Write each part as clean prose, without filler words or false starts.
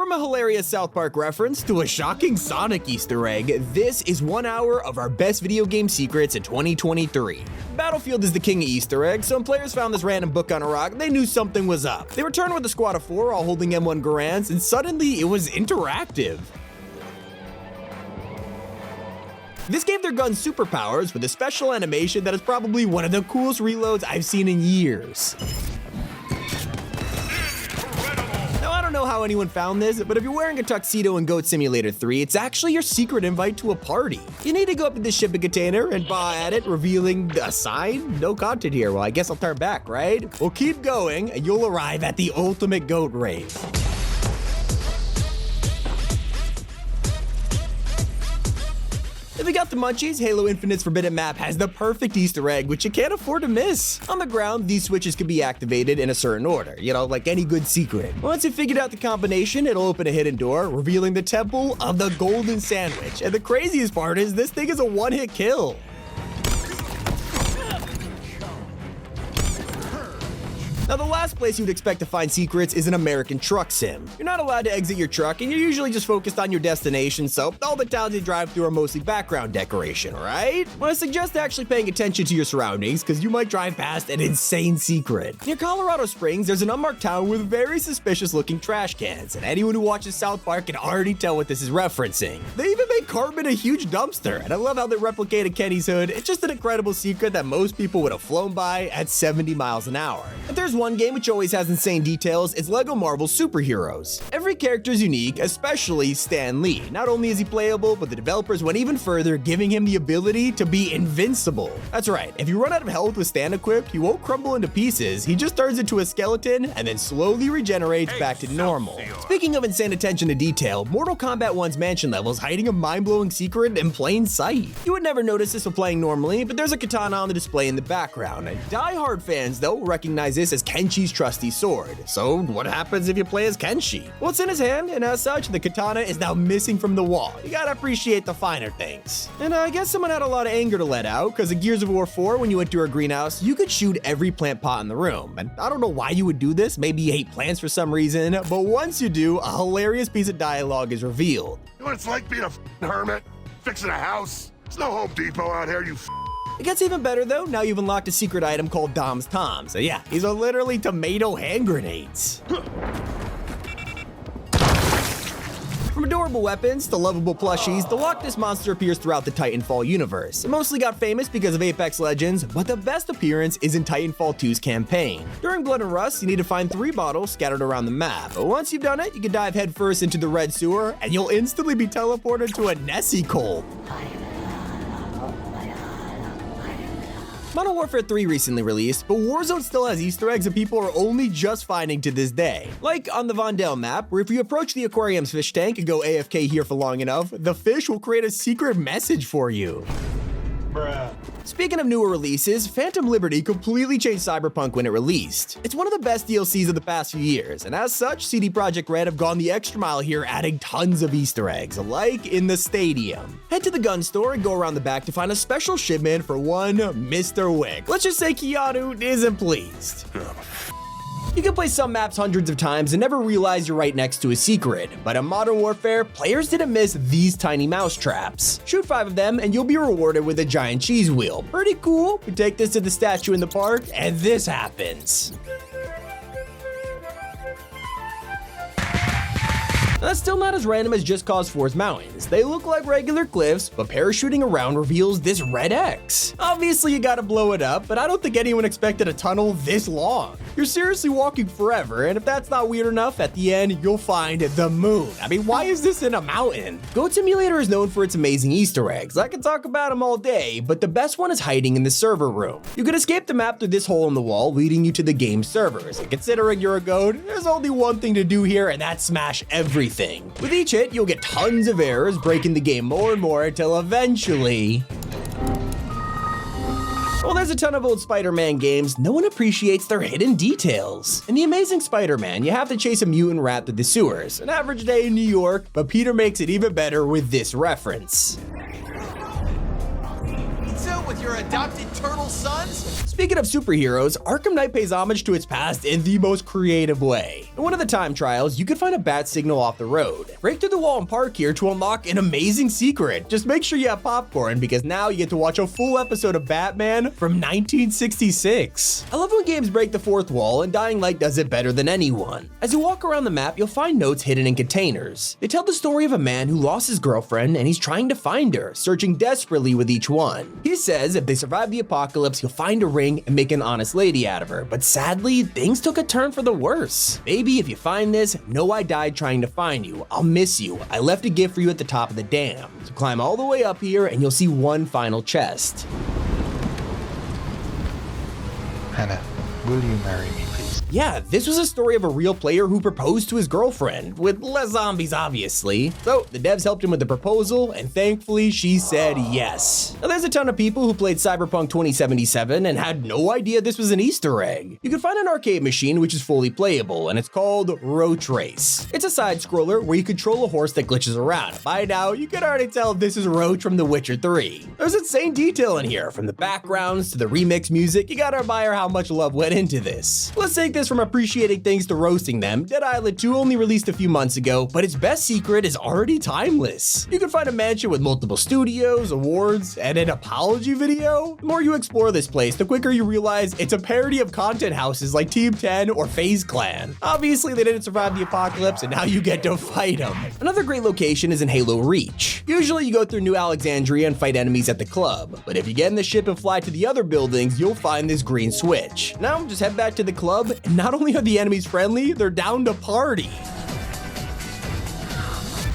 From a hilarious South Park reference to a shocking Sonic Easter egg, this is 1 hour of our best video game secrets in 2023. Battlefield is the king of Easter eggs, so when players found this random book on a rock, they knew something was up. They returned with a squad of 4 all holding M1 Garands, and suddenly it was interactive. This gave their guns superpowers with a special animation that is probably one of the coolest reloads I've seen in years. Now, I don't know how anyone found this, but if you're wearing a tuxedo in Goat Simulator 3, it's actually your secret invite to a party. You need to go up to the shipping container and paw at it, revealing a sign? No content here. Well, I guess I'll turn back, right? Well, keep going, and you'll arrive at the ultimate goat rave. If you got the munchies, Halo Infinite's Forbidden Map has the perfect Easter egg, which you can't afford to miss. On the ground, these switches can be activated in a certain order, like any good secret. Once you've figured out the combination, it'll open a hidden door, revealing the Temple of the Golden Sandwich. And the craziest part is, this thing is a one-hit kill. Now, the last place you'd expect to find secrets is an American truck sim. You're not allowed to exit your truck, and you're usually just focused on your destination, so all the towns you drive through are mostly background decoration, right? Well, I suggest actually paying attention to your surroundings, because you might drive past an insane secret. Near Colorado Springs, there's an unmarked town with very suspicious-looking trash cans, and anyone who watches South Park can already tell what this is referencing. They even made Cartman a huge dumpster, and I love how they replicated Kenny's hood. It's just an incredible secret that most people would have flown by at 70 miles an hour. If there's one game which always has insane details, it's LEGO Marvel Superheroes. Every character is unique, especially Stan Lee. Not only is he playable, but the developers went even further, giving him the ability to be invincible. That's right, if you run out of health with Stan equipped, he won't crumble into pieces, he just turns into a skeleton and then slowly regenerates back to normal. Speaking of insane attention to detail, Mortal Kombat 1's mansion level is hiding a mind-blowing secret in plain sight. You would never notice this while playing normally, but there's a katana on the display in the background, and die-hard fans, though, recognize this as Kenshi's trusty sword. So what happens if you play as Kenshi? Well, it's in his hand, and as such, the katana is now missing from the wall. You gotta appreciate the finer things. And I guess someone had a lot of anger to let out, because in Gears of War 4, when you went to her greenhouse, you could shoot every plant pot in the room. And I don't know why you would do this, maybe you hate plants for some reason, but once you do, a hilarious piece of dialogue is revealed. You know what it's like being a hermit? Fixing a house? There's no Home Depot out here, you It gets even better though, now you've unlocked a secret item called Dom's Tom. So yeah, these are literally tomato hand grenades. From adorable weapons to lovable plushies, the Loch Ness Monster appears throughout the Titanfall universe. It mostly got famous because of Apex Legends, but the best appearance is in Titanfall 2's campaign. During Blood and Rust, you need to find 3 bottles scattered around the map. But once you've done it, you can dive headfirst into the red sewer, and you'll instantly be teleported to a Nessie Cult. Modern Warfare 3 recently released, but Warzone still has Easter eggs that people are only just finding to this day. Like on the Vondel map, where if you approach the aquarium's fish tank and go AFK here for long enough, the fish will create a secret message for you. Bruh. Speaking of newer releases, Phantom Liberty completely changed Cyberpunk when it released. It's one of the best DLCs of the past few years, and as such, CD Projekt Red have gone the extra mile here, adding tons of Easter eggs, like in the stadium. Head to the gun store and go around the back to find a special shipment for one Mr. Wick. Let's just say Keanu isn't pleased. You can play some maps hundreds of times and never realize you're right next to a secret, but in Modern Warfare, players didn't miss these tiny mouse traps. Shoot 5 of them and you'll be rewarded with a giant cheese wheel. Pretty cool. You take this to the statue in the park and this happens. That's still not as random as Just Cause 4's mountains. They look like regular cliffs, but parachuting around reveals this red X. Obviously you gotta blow it up, but I don't think anyone expected a tunnel this long. You're seriously walking forever, and if that's not weird enough, at the end, you'll find the moon. I mean, why is this in a mountain? Goat Simulator is known for its amazing Easter eggs. I can talk about them all day, but the best one is hiding in the server room. You can escape the map through this hole in the wall, leading you to the game's servers. And considering you're a goat, there's only one thing to do here, and that's smash everything. With each hit, you'll get tons of errors, breaking the game more and more until eventually... Well, there's a ton of old Spider-Man games, no one appreciates their hidden details. In The Amazing Spider-Man, you have to chase a mutant rat through the sewers. An average day in New York, but Peter makes it even better with this reference. So with your adopted turtle sons? Speaking of superheroes, Arkham Knight pays homage to its past in the most creative way. In one of the time trials, you can find a bat signal off the road. Break through the wall and park here to unlock an amazing secret. Just make sure you have popcorn because now you get to watch a full episode of Batman from 1966. I love when games break the fourth wall, and Dying Light does it better than anyone. As you walk around the map, you'll find notes hidden in containers. They tell the story of a man who lost his girlfriend and he's trying to find her, searching desperately with each one. He says if they survive the apocalypse, he'll find a ring and make an honest lady out of her, but sadly, things took a turn for the worse. Baby, if you find this, know I died trying to find you. I'll miss you. I left a gift for you at the top of the dam. So climb all the way up here and you'll see one final chest. Hannah, will you marry me, please? Yeah, this was a story of a real player who proposed to his girlfriend, with less zombies obviously. So the devs helped him with the proposal, and thankfully she said yes. Now there's a ton of people who played Cyberpunk 2077 and had no idea this was an Easter egg. You can find an arcade machine which is fully playable, and it's called Roach Race. It's a side scroller where you control a horse that glitches around. By now, you can already tell this is Roach from The Witcher 3. There's insane detail in here, from the backgrounds to the remix music. You gotta admire how much love went into this. Let's take this from appreciating things to roasting them. Dead Island 2 only released a few months ago, but its best secret is already timeless. You can find a mansion with multiple studios, awards, and an apology video. The more you explore this place, the quicker you realize it's a parody of content houses like Team 10 or FaZe Clan. Obviously, they didn't survive the apocalypse, and now you get to fight them. Another great location is in Halo Reach. Usually, you go through New Alexandria and fight enemies at the club, but if you get in the ship and fly to the other buildings, you'll find this green switch. Now, just head back to the club, and not only are the enemies friendly, they're down to party.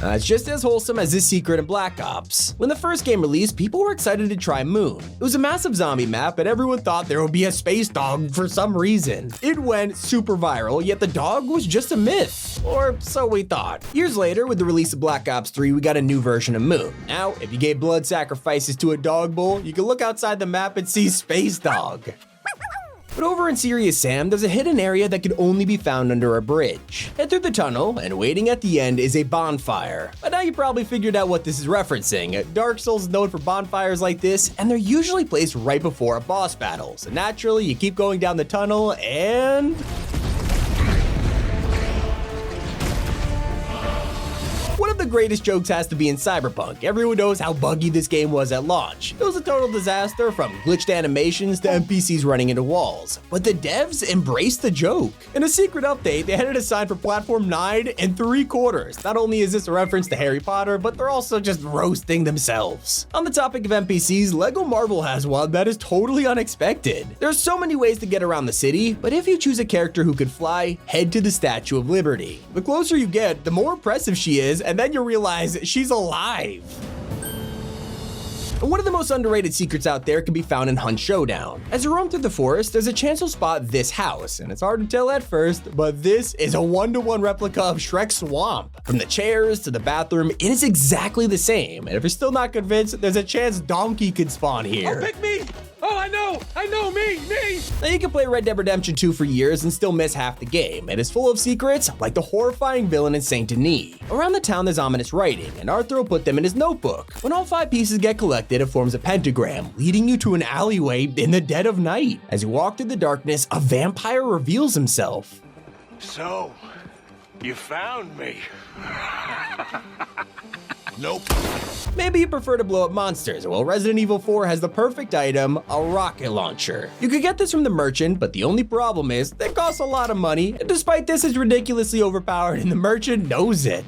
It's just as wholesome as this secret in Black Ops. When the first game released, people were excited to try Moon. It was a massive zombie map, and everyone thought there would be a space dog for some reason. It went super viral, yet the dog was just a myth. Or so we thought. Years later, with the release of Black Ops 3, we got a new version of Moon. Now, if you gave blood sacrifices to a dog bowl, you can look outside the map and see Space Dog. But over in Serious Sam, there's a hidden area that can only be found under a bridge. Head through the tunnel, and waiting at the end is a bonfire. But now you probably figured out what this is referencing. Dark Souls is known for bonfires like this, and they're usually placed right before a boss battle. So naturally, you keep going down the tunnel, and one of the greatest jokes has to be in Cyberpunk. Everyone knows how buggy this game was at launch. It was a total disaster, from glitched animations to NPCs running into walls. But the devs embraced the joke. In a secret update, they added a sign for platform 9 3/4. Not only is this a reference to Harry Potter, but they're also just roasting themselves. On the topic of NPCs, LEGO Marvel has one that is totally unexpected. There's so many ways to get around the city, but if you choose a character who could fly, head to the Statue of Liberty. The closer you get, the more impressive she is, and then you realize she's alive. And one of the most underrated secrets out there can be found in Hunt Showdown. As you roam through the forest, there's a chance you'll spot this house, and it's hard to tell at first, but this is a 1-to-1 replica of Shrek's swamp. From the chairs to the bathroom, it is exactly the same, and if you're still not convinced, there's a chance Donkey could spawn here. Oh, pick me! Oh, I know, me! Now you can play Red Dead Redemption 2 for years and still miss half the game. It is full of secrets, like the horrifying villain in Saint Denis. Around the town there's ominous writing, and Arthur will put them in his notebook. When all 5 pieces get collected, it forms a pentagram, leading you to an alleyway in the dead of night. As you walk through the darkness, a vampire reveals himself. So, you found me. Nope. Maybe you prefer to blow up monsters. Well, Resident Evil 4 has the perfect item, a rocket launcher. You could get this from the merchant, but the only problem is it costs a lot of money, and despite this, it's ridiculously overpowered, and the merchant knows it.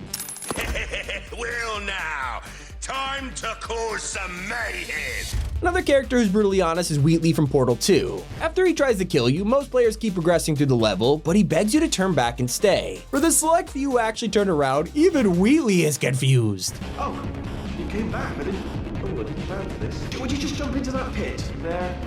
Well now, time to cause some mayhem. Another character who's brutally honest is Wheatley from Portal 2. After he tries to kill you, most players keep progressing through the level, but he begs you to turn back and stay. For the select few who actually turn around, even Wheatley is confused. Oh, you came back. I didn't plan for this. Would you just jump into that pit there?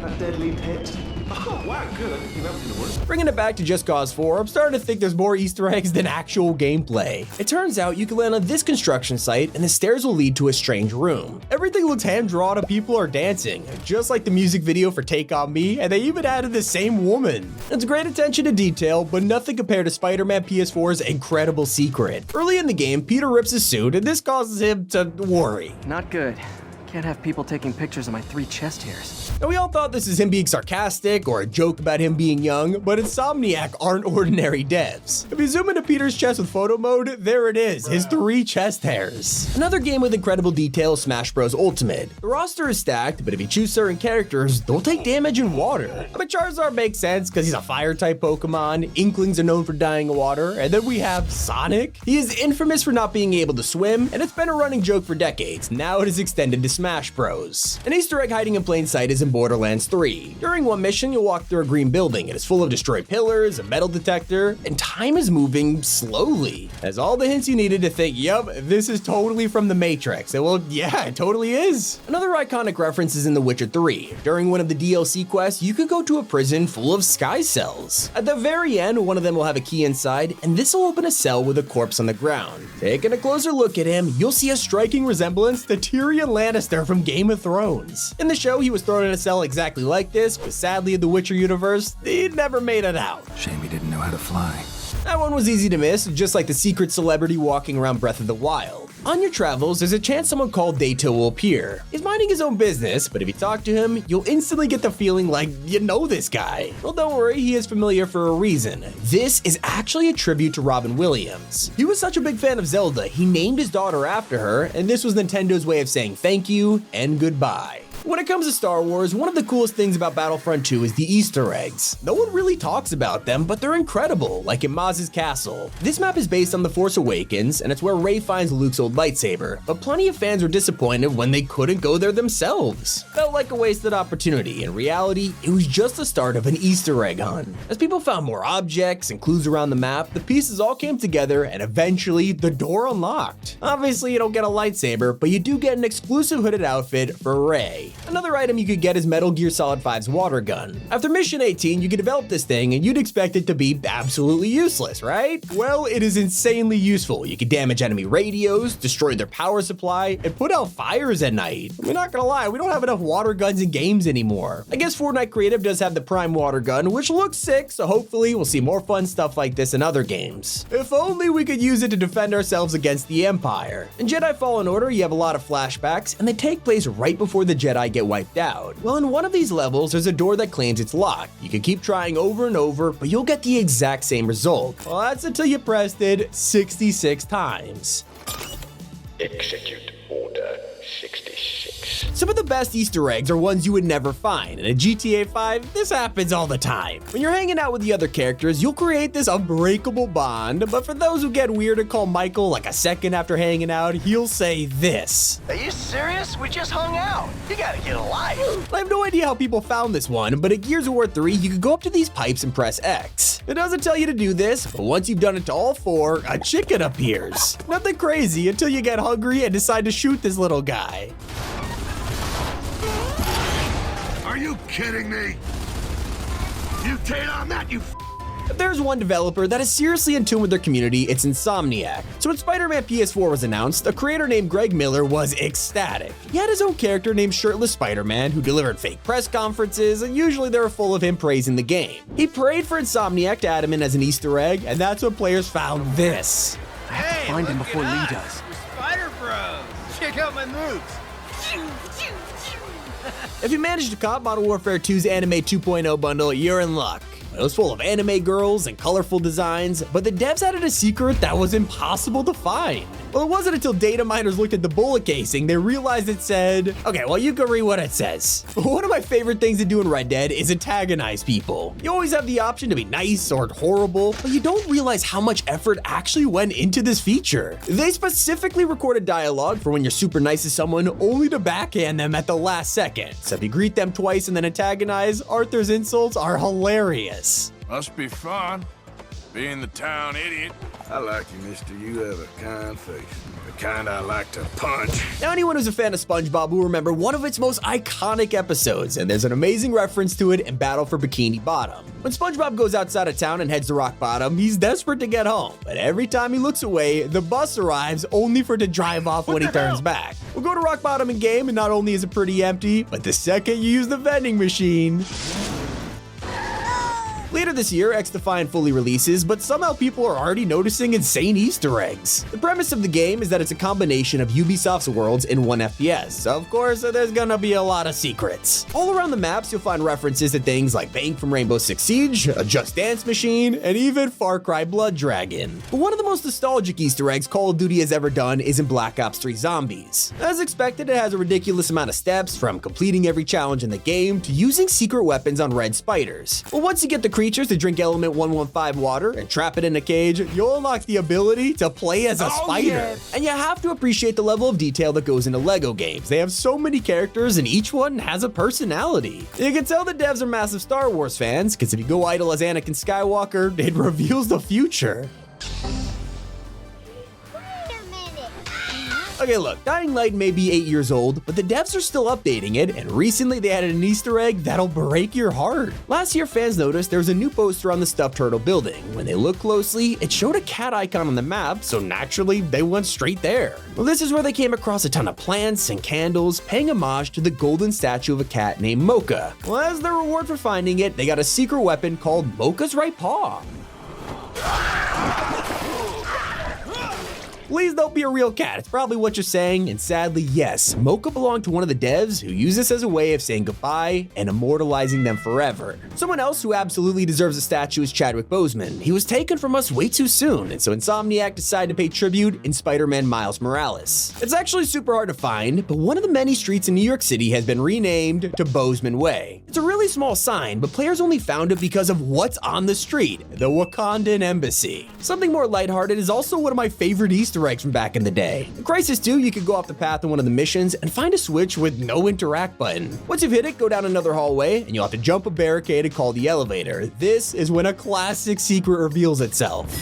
That deadly pit? Oh, wow, good. I didn't think that was gonna work. Bringing it back to Just Cause 4, I'm starting to think there's more Easter eggs than actual gameplay. It turns out you can land on this construction site and the stairs will lead to a strange room. Everything looks hand-drawn and people are dancing, just like the music video for Take On Me, and they even added the same woman. It's great attention to detail, but nothing compared to Spider-Man PS4's incredible secret. Early in the game, Peter rips his suit and this causes him to worry. Not good. Can't have people taking pictures of my 3 chest hairs. Now, we all thought this is him being sarcastic or a joke about him being young, but Insomniac aren't ordinary devs. If you zoom into Peter's chest with photo mode, there it is, his 3 chest hairs. Another game with incredible detail is Smash Bros. Ultimate. The roster is stacked, but if you choose certain characters, they'll take damage in water. But Charizard makes sense because he's a fire-type Pokemon, Inklings are known for dying in water, and then we have Sonic. He is infamous for not being able to swim, and it's been a running joke for decades. Now it is extended to Smash Bros. An Easter egg hiding in plain sight is in Borderlands 3. During one mission, you'll walk through a green building. It is full of destroyed pillars, a metal detector, and time is moving slowly. That's all the hints you needed to think, yup, this is totally from the Matrix. And well, yeah, it totally is. Another iconic reference is in The Witcher 3. During one of the DLC quests, you could go to a prison full of sky cells. At the very end, one of them will have a key inside, and this will open a cell with a corpse on the ground. Taking a closer look at him, you'll see a striking resemblance to Tyrion Lannister from Game of Thrones. In the show, he was thrown in a cell exactly like this, but sadly in the Witcher universe, he never made it out. Shame he didn't know how to fly. That one was easy to miss, just like the secret celebrity walking around Breath of the Wild. On your travels, there's a chance someone called Dato will appear. He's minding his own business, but if you talk to him, you'll instantly get the feeling like you know this guy. Well, don't worry, he is familiar for a reason. This is actually a tribute to Robin Williams. He was such a big fan of Zelda, he named his daughter after her, and this was Nintendo's way of saying thank you and goodbye. When it comes to Star Wars, one of the coolest things about Battlefront 2 is the Easter eggs. No one really talks about them, but they're incredible, like in Maz's castle. This map is based on The Force Awakens, and it's where Rey finds Luke's old lightsaber, but plenty of fans were disappointed when they couldn't go there themselves. Felt like a wasted opportunity. In reality, it was just the start of an Easter egg hunt. As people found more objects and clues around the map, the pieces all came together, and eventually, the door unlocked. Obviously, you don't get a lightsaber, but you do get an exclusive hooded outfit for Rey. Another item you could get is Metal Gear Solid 5's water gun. After mission 18, you can develop this thing and you'd expect it to be absolutely useless, right? Well, it is insanely useful. You can damage enemy radios, destroy their power supply, and put out fires at night. I'm not gonna lie, we don't have enough water guns in games anymore. I guess Fortnite Creative does have the Prime water gun, which looks sick, so hopefully we'll see more fun stuff like this in other games. If only we could use it to defend ourselves against the Empire. In Jedi Fallen Order, you have a lot of flashbacks, and they take place right before the Jedi get wiped out. Well, in one of these levels, there's a door that claims it's locked. You can keep trying over and over, but you'll get the exact same result. Well, that's until you pressed it 66 times. Execute Order 66. Some of the best Easter eggs are ones you would never find, and in GTA 5, this happens all the time. When you're hanging out with the other characters, you'll create this unbreakable bond, but for those who get weird and call Michael like a second after hanging out, he'll say this. Are you serious? We just hung out. You gotta get a life. I have no idea how people found this one, but at Gears of War 3, you could go up to these pipes and press X. It doesn't tell you to do this, but once you've done it to all 4, a chicken appears. Nothing crazy until you get hungry and decide to shoot this little guy. Are you kidding me? Mutate on that, you If there's one developer that is seriously in tune with their community, it's Insomniac. So when Spider-Man PS4 was announced, a creator named Greg Miller was ecstatic. He had his own character named Shirtless Spider-Man who delivered fake press conferences, and usually they were full of him praising the game. He prayed for Insomniac to add him in as an Easter egg, and that's when players found this. I have to find him before Lee does. Spider Bros. Check out my moves. If you managed to cop Modern Warfare 2's Anime 2.0 bundle, you're in luck. It was full of anime girls and colorful designs, but the devs added a secret that was impossible to find. Well, it wasn't until data miners looked at the bullet casing they realized it said, okay, well, you can read what it says. One of my favorite things to do in Red Dead is antagonize people. You always have the option to be nice or horrible, but you don't realize how much effort actually went into this feature. They specifically recorded dialogue for when you're super nice to someone only to backhand them at the last second. So if you greet them twice and then antagonize, Arthur's insults are hilarious. Must be fun, being the town idiot. I like you, mister. You have a kind face. The kind I like to punch. Now, anyone who's a fan of SpongeBob will remember one of its most iconic episodes, and there's an amazing reference to it in Battle for Bikini Bottom. When SpongeBob goes outside of town and heads to Rock Bottom, he's desperate to get home, but every time he looks away, the bus arrives only for it to drive off when he turns back. We'll go to Rock Bottom in game, and not only is it pretty empty, but the second you use the vending machine, Later this year, XDefiant fully releases, but somehow people are already noticing insane Easter eggs. The premise of the game is that it's a combination of Ubisoft's worlds in one FPS, so of course there's gonna be a lot of secrets. All around the maps you'll find references to things like Bank from Rainbow Six Siege, a Just Dance machine, and even Far Cry Blood Dragon. But one of the most nostalgic Easter eggs Call of Duty has ever done is in Black Ops 3 Zombies. As expected, it has a ridiculous amount of steps, from completing every challenge in the game to using secret weapons on red spiders. But once you get the creatures to drink element 115 water and trap it in a cage, you'll unlock the ability to play as a spider. Yes. And you have to appreciate the level of detail that goes into LEGO games. They have so many characters and each one has a personality. You can tell the devs are massive Star Wars fans, because if you go idle as Anakin Skywalker, it reveals the future. Okay, look, Dying Light may be 8 years old, but the devs are still updating it, and recently they added an Easter egg that'll break your heart. Last year, fans noticed there was a new poster on the stuffed turtle building. When they looked closely, it showed a cat icon on the map, so naturally, they went straight there. Well, this is where they came across a ton of plants and candles, paying homage to the golden statue of a cat named Mocha. Well, as their reward for finding it, they got a secret weapon called Mocha's Right Paw. Please don't be a real cat, it's probably what you're saying, and sadly, yes, Mocha belonged to one of the devs who used this as a way of saying goodbye and immortalizing them forever. Someone else who absolutely deserves a statue is Chadwick Boseman. He was taken from us way too soon, and so Insomniac decided to pay tribute in Spider-Man Miles Morales. It's actually super hard to find, but one of the many streets in New York City has been renamed to Boseman Way. It's a really small sign, but players only found it because of what's on the street, the Wakandan Embassy. Something more lighthearted is also one of my favorite Easter eggs from back in the day. In Crysis 2, you could go off the path in one of the missions and find a switch with no interact button. Once you've hit it, go down another hallway, and you'll have to jump a barricade and call the elevator. This is when a classic secret reveals itself.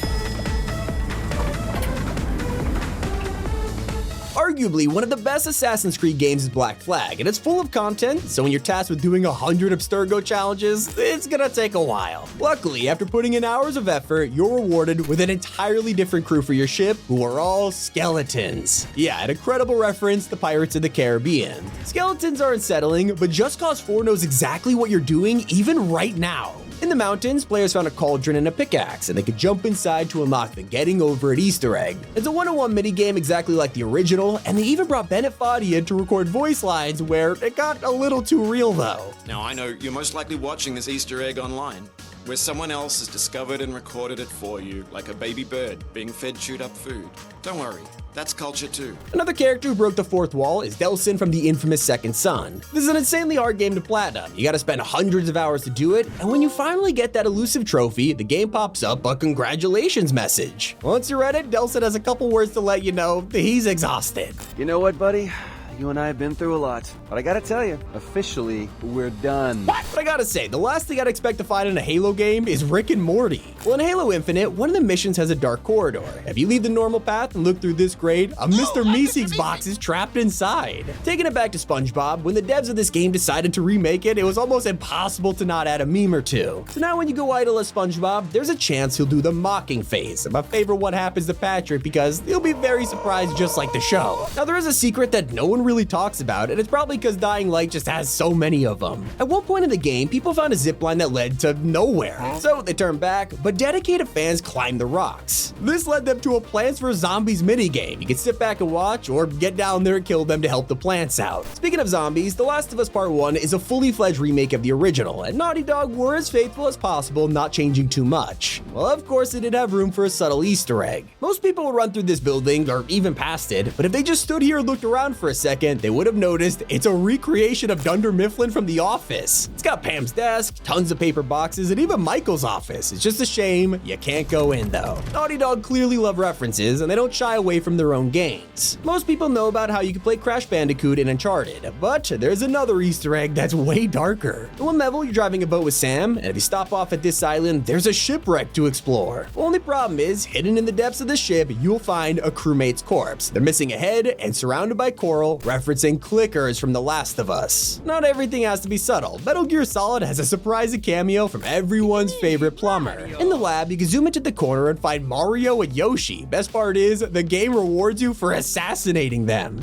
Arguably, one of the best Assassin's Creed games is Black Flag, and it's full of content, so when you're tasked with doing 100 Abstergo challenges, it's gonna take a while. Luckily, after putting in hours of effort, you're rewarded with an entirely different crew for your ship, who are all skeletons. Yeah, an incredible reference to Pirates of the Caribbean. Skeletons are unsettling, but Just Cause 4 knows exactly what you're doing even right now. In the mountains, players found a cauldron and a pickaxe, and they could jump inside to unlock the Getting Over It Easter egg. It's a one-on-one minigame exactly like the original, and they even brought Bennett Foddy in to record voice lines where it got a little too real though. Now I know you're most likely watching this Easter egg online, where someone else has discovered and recorded it for you, like a baby bird being fed chewed up food. Don't worry, that's culture too. Another character who broke the fourth wall is Delsin from the infamous Second Son. This is an insanely hard game to platinum. You gotta spend hundreds of hours to do it, and when you finally get that elusive trophy, the game pops up a congratulations message. Once you're at it, Delsin has a couple words to let you know that he's exhausted. You know what, buddy? You and I have been through a lot, but I gotta tell you, officially, we're done. What? But I gotta say, the last thing I'd expect to find in a Halo game is Rick and Morty. Well, in Halo Infinite, one of the missions has a dark corridor. If you leave the normal path and look through this grate, a Mr. Meeseeks box is trapped inside. Taking it back to SpongeBob, when the devs of this game decided to remake it, it was almost impossible to not add a meme or two. So now when you go idle as SpongeBob, there's a chance he'll do the mocking face. And my favorite what happens to Patrick, because he'll be very surprised just like the show. Now there is a secret that no one really talks about, and it's probably because Dying Light just has so many of them. At one point in the game, people found a zipline that led to nowhere. So they turned back, but dedicated fans climbed the rocks. This led them to a Plants vs. Zombies minigame. You can sit back and watch, or get down there and kill them to help the plants out. Speaking of zombies, The Last of Us Part 1 is a fully fledged remake of the original, and Naughty Dog were as faithful as possible, not changing too much. Well, of course, it did have room for a subtle Easter egg. Most people will run through this building, or even past it, but if they just stood here and looked around for a second, they would have noticed it's a recreation of Dunder Mifflin from The Office. It's got Pam's desk, tons of paper boxes, and even Michael's office. It's just a shame you can't go in though. Naughty Dog clearly love references, and they don't shy away from their own games. Most people know about how you can play Crash Bandicoot in Uncharted, but there's another Easter egg that's way darker. In one level, you're driving a boat with Sam, and if you stop off at this island, there's a shipwreck to explore. Only problem is, hidden in the depths of the ship, you'll find a crewmate's corpse. They're missing a head and surrounded by coral, referencing clickers from The Last of Us. Not everything has to be subtle. Metal Gear Solid has a surprising cameo from everyone's favorite plumber. In the lab, you can zoom into the corner and find Mario and Yoshi. Best part is, the game rewards you for assassinating them.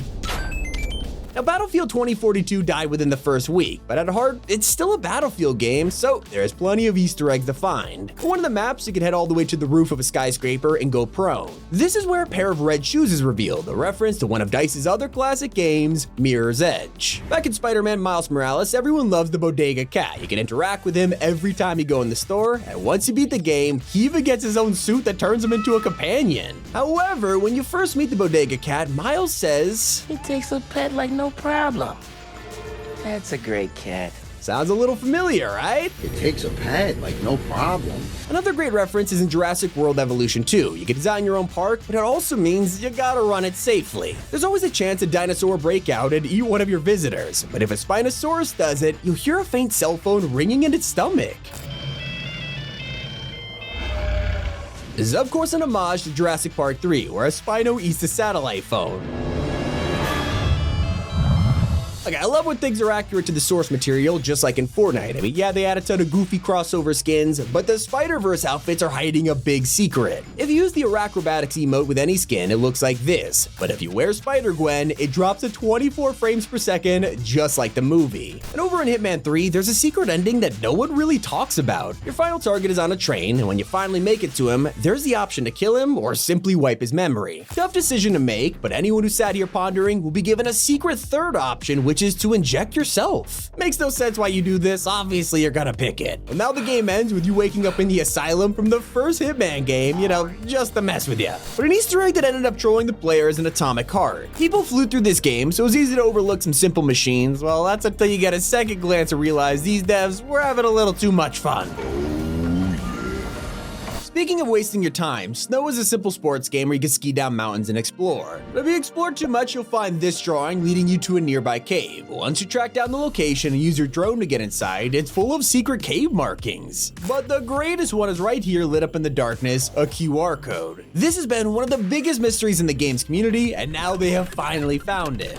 Now, Battlefield 2042 died within the first week, but at heart, it's still a Battlefield game, so there's plenty of Easter eggs to find. For one of the maps, you can head all the way to the roof of a skyscraper and go prone. This is where a pair of red shoes is revealed, a reference to one of DICE's other classic games, Mirror's Edge. Back in Spider-Man Miles Morales, everyone loves the Bodega Cat. You can interact with him every time you go in the store, and once you beat the game, he even gets his own suit that turns him into a companion. However, when you first meet the Bodega Cat, Miles says, He takes a pet like no problem. That's a great cat. Sounds a little familiar, right? It takes a pet like no problem. Another great reference is in Jurassic World Evolution 2. You can design your own park, but it also means you gotta run it safely. There's always a chance a dinosaur will break out and eat one of your visitors, but if a Spinosaurus does it, you'll hear a faint cell phone ringing in its stomach. This is of course an homage to Jurassic Park 3, where a Spino eats a satellite phone. Okay, I love when things are accurate to the source material, just like in Fortnite. I mean, yeah, they add a ton of goofy crossover skins, but the Spider-Verse outfits are hiding a big secret. If you use the Aracrobatics emote with any skin, it looks like this, but if you wear Spider-Gwen, it drops at 24 frames per second, just like the movie. And over in Hitman 3, there's a secret ending that no one really talks about. Your final target is on a train, and when you finally make it to him, there's the option to kill him or simply wipe his memory. Tough decision to make, but anyone who sat here pondering will be given a secret third option, which is to inject yourself. Makes no sense why you do this, obviously you're gonna pick it. And now the game ends with you waking up in the asylum from the first Hitman game, you know, just to mess with you. But an Easter egg that ended up trolling the player is an atomic heart. People flew through this game, so it was easy to overlook some simple machines. Well, that's until you get a second glance and realize these devs were having a little too much fun. Speaking of wasting your time, Snow is a simple sports game where you can ski down mountains and explore. But if you explore too much, you'll find this drawing leading you to a nearby cave. Once you track down the location and use your drone to get inside, it's full of secret cave markings. But the greatest one is right here, lit up in the darkness, a QR code. This has been one of the biggest mysteries in the games community, and now they have finally found it.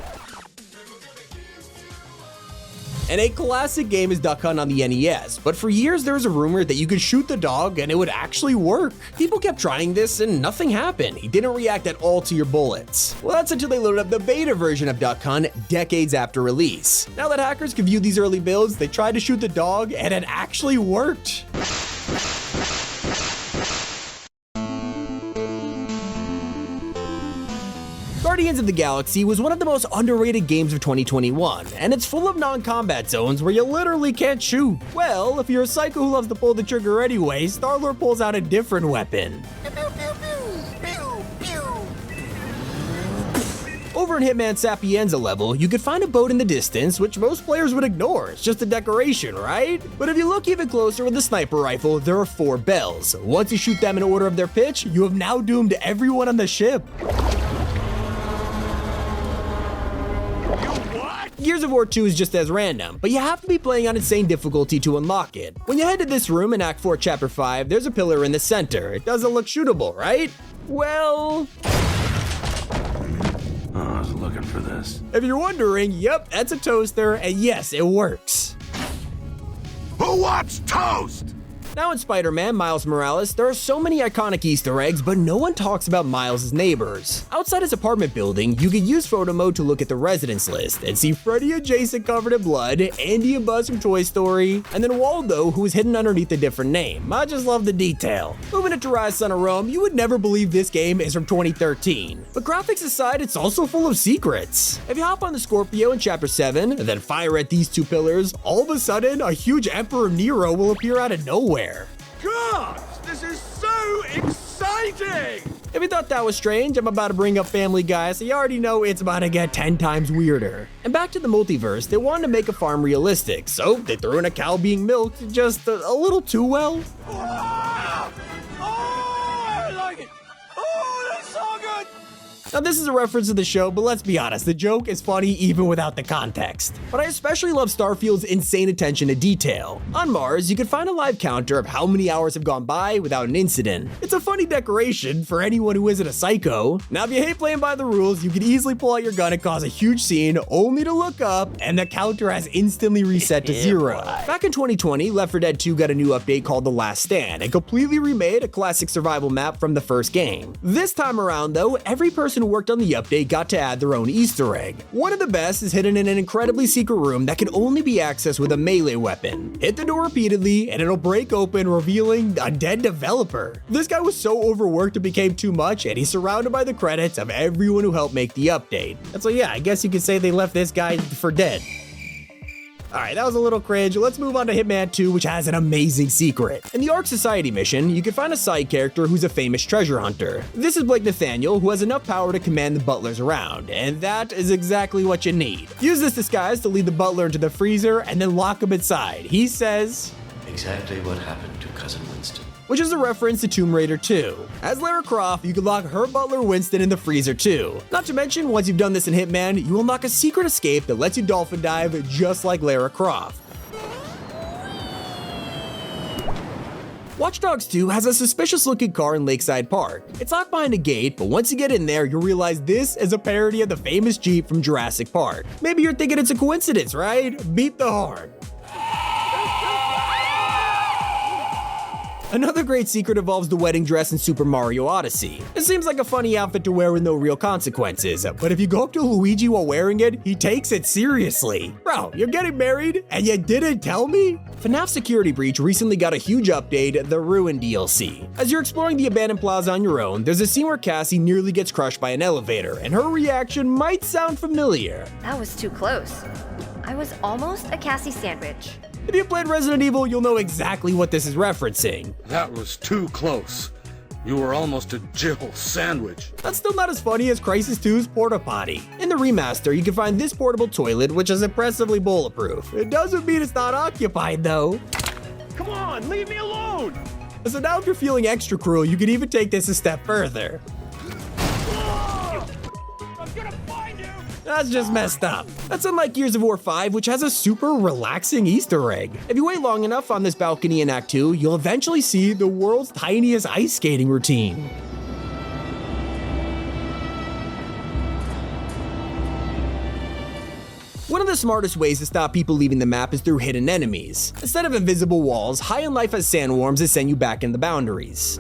And a classic game is Duck Hunt on the NES, but for years there was a rumor that you could shoot the dog and it would actually work. People kept trying this and nothing happened. He didn't react at all to your bullets. Well, that's until they loaded up the beta version of Duck Hunt decades after release. Now that hackers could view these early builds, they tried to shoot the dog and it actually worked. Guardians of the Galaxy was one of the most underrated games of 2021, and it's full of non-combat zones where you literally can't shoot. Well, if you're a psycho who loves to pull the trigger anyway, Star-Lord pulls out a different weapon. Over in Hitman Sapienza level, you could find a boat in the distance, which most players would ignore. It's just a decoration, right? But if you look even closer with the sniper rifle, there are 4 bells. Once you shoot them in order of their pitch, you have now doomed everyone on the ship. Gears of War 2 is just as random, but you have to be playing on insane difficulty to unlock it. When you head to this room in Act 4 Chapter 5, there's a pillar in the center. It doesn't look shootable, right? Well... I was looking for this. If you're wondering, yep, that's a toaster, and yes, it works. Who wants toast? Now in Spider-Man Miles Morales, there are so many iconic Easter eggs, but no one talks about Miles' neighbors. Outside his apartment building, you could use photo mode to look at the residence list and see Freddy and Jason covered in blood, Andy and Buzz from Toy Story, and then Waldo, who is hidden underneath a different name. I just love the detail. Moving into Rise Son of Rome, you would never believe this game is from 2013. But graphics aside, it's also full of secrets. If you hop on the Scorpio in Chapter 7, and then fire at these 2 pillars, all of a sudden, a huge Emperor Nero will appear out of nowhere. God, this is so exciting! If you thought that was strange, I'm about to bring up Family Guy, so you already know it's about to get 10 times weirder. And back to the multiverse, they wanted to make a farm realistic, so they threw in a cow being milked just a little too well. Oh, I like it! Oh, that's so good! Now this is a reference to the show, but let's be honest, the joke is funny even without the context. But I especially love Starfield's insane attention to detail. On Mars, you can find a live counter of how many hours have gone by without an incident. It's a funny decoration for anyone who isn't a psycho. Now if you hate playing by the rules, you can easily pull out your gun and cause a huge scene, only to look up, and the counter has instantly reset to 0. Back in 2020, Left 4 Dead 2 got a new update called The Last Stand, and completely remade a classic survival map from the first game. This time around though, every person who worked on the update got to add their own Easter egg. One of the best is hidden in an incredibly secret room that can only be accessed with a melee weapon. Hit the door repeatedly and it'll break open, revealing a dead developer. This guy was so overworked it became too much, and he's surrounded by the credits of everyone who helped make the update. And so yeah, I guess you could say they left this guy for dead. Alright, that was a little cringe. Let's move on to Hitman 2, which has an amazing secret. In the Ark Society mission, you can find a side character who's a famous treasure hunter. This is Blake Nathaniel, who has enough power to command the butlers around, and that is exactly what you need. Use this disguise to lead the butler into the freezer and then lock him inside. He says, "Exactly what happened to Cousin Winston." Which is a reference to Tomb Raider 2. As Lara Croft, you can lock her butler Winston in the freezer too. Not to mention, once you've done this in Hitman, you unlock a secret escape that lets you dolphin dive just like Lara Croft. Watch Dogs 2 has a suspicious looking car in Lakeside Park. It's locked behind a gate, but once you get in there, you'll realize this is a parody of the famous Jeep from Jurassic Park. Maybe you're thinking it's a coincidence, right? Beat the horn. Another great secret involves the wedding dress in Super Mario Odyssey. It seems like a funny outfit to wear with no real consequences, but if you go up to Luigi while wearing it, he takes it seriously. Bro, you're getting married and you didn't tell me? FNAF Security Breach recently got a huge update, the Ruin DLC. As you're exploring the abandoned plaza on your own, there's a scene where Cassie nearly gets crushed by an elevator, and her reaction might sound familiar. That was too close. I was almost a Cassie sandwich. If you played Resident Evil, you'll know exactly what this is referencing. That was too close. You were almost a Jill sandwich. That's still not as funny as Crysis 2's Porta Potty. In the remaster, you can find this portable toilet, which is impressively bulletproof. It doesn't mean it's not occupied, though. Come on, leave me alone! So now if you're feeling extra cruel, you can even take this a step further. That's just messed up. That's unlike Gears of War 5, which has a super relaxing Easter egg. If you wait long enough on this balcony in Act 2, you'll eventually see the world's tiniest ice skating routine. One of the smartest ways to stop people leaving the map is through hidden enemies. Instead of invisible walls, High on Life has sandworms that send you back in the boundaries.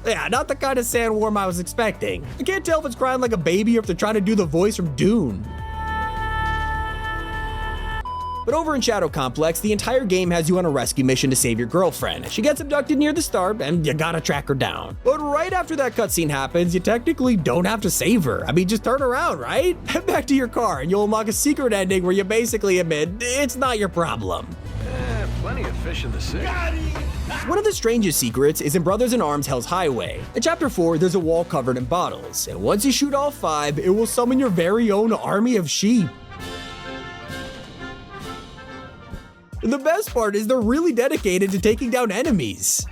Yeah, not the kind of sandworm I was expecting. I can't tell if it's crying like a baby or if they're trying to do the voice from Dune. But over in Shadow Complex, the entire game has you on a rescue mission to save your girlfriend. She gets abducted near the start, and you gotta track her down. But right after that cutscene happens, you technically don't have to save her. I mean, just turn around, right? Head back to your car, and you'll unlock a secret ending where you basically admit it's not your problem. Plenty of fish in the sea. One of the strangest secrets is in Brothers in Arms Hell's Highway. In Chapter 4, there's a wall covered in bottles, and once you shoot all 5, it will summon your very own army of sheep. The best part is they're really dedicated to taking down enemies.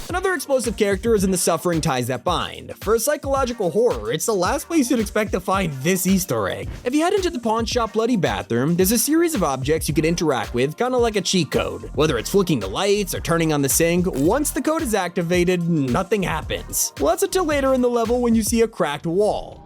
Another explosive character is in The Suffering Ties That Bind. For a psychological horror, it's the last place you'd expect to find this Easter egg. If you head into the pawn shop bloody bathroom, there's a series of objects you can interact with, kinda like a cheat code. Whether it's flicking the lights or turning on the sink, once the code is activated, nothing happens. Well, that's until later in the level when you see a cracked wall.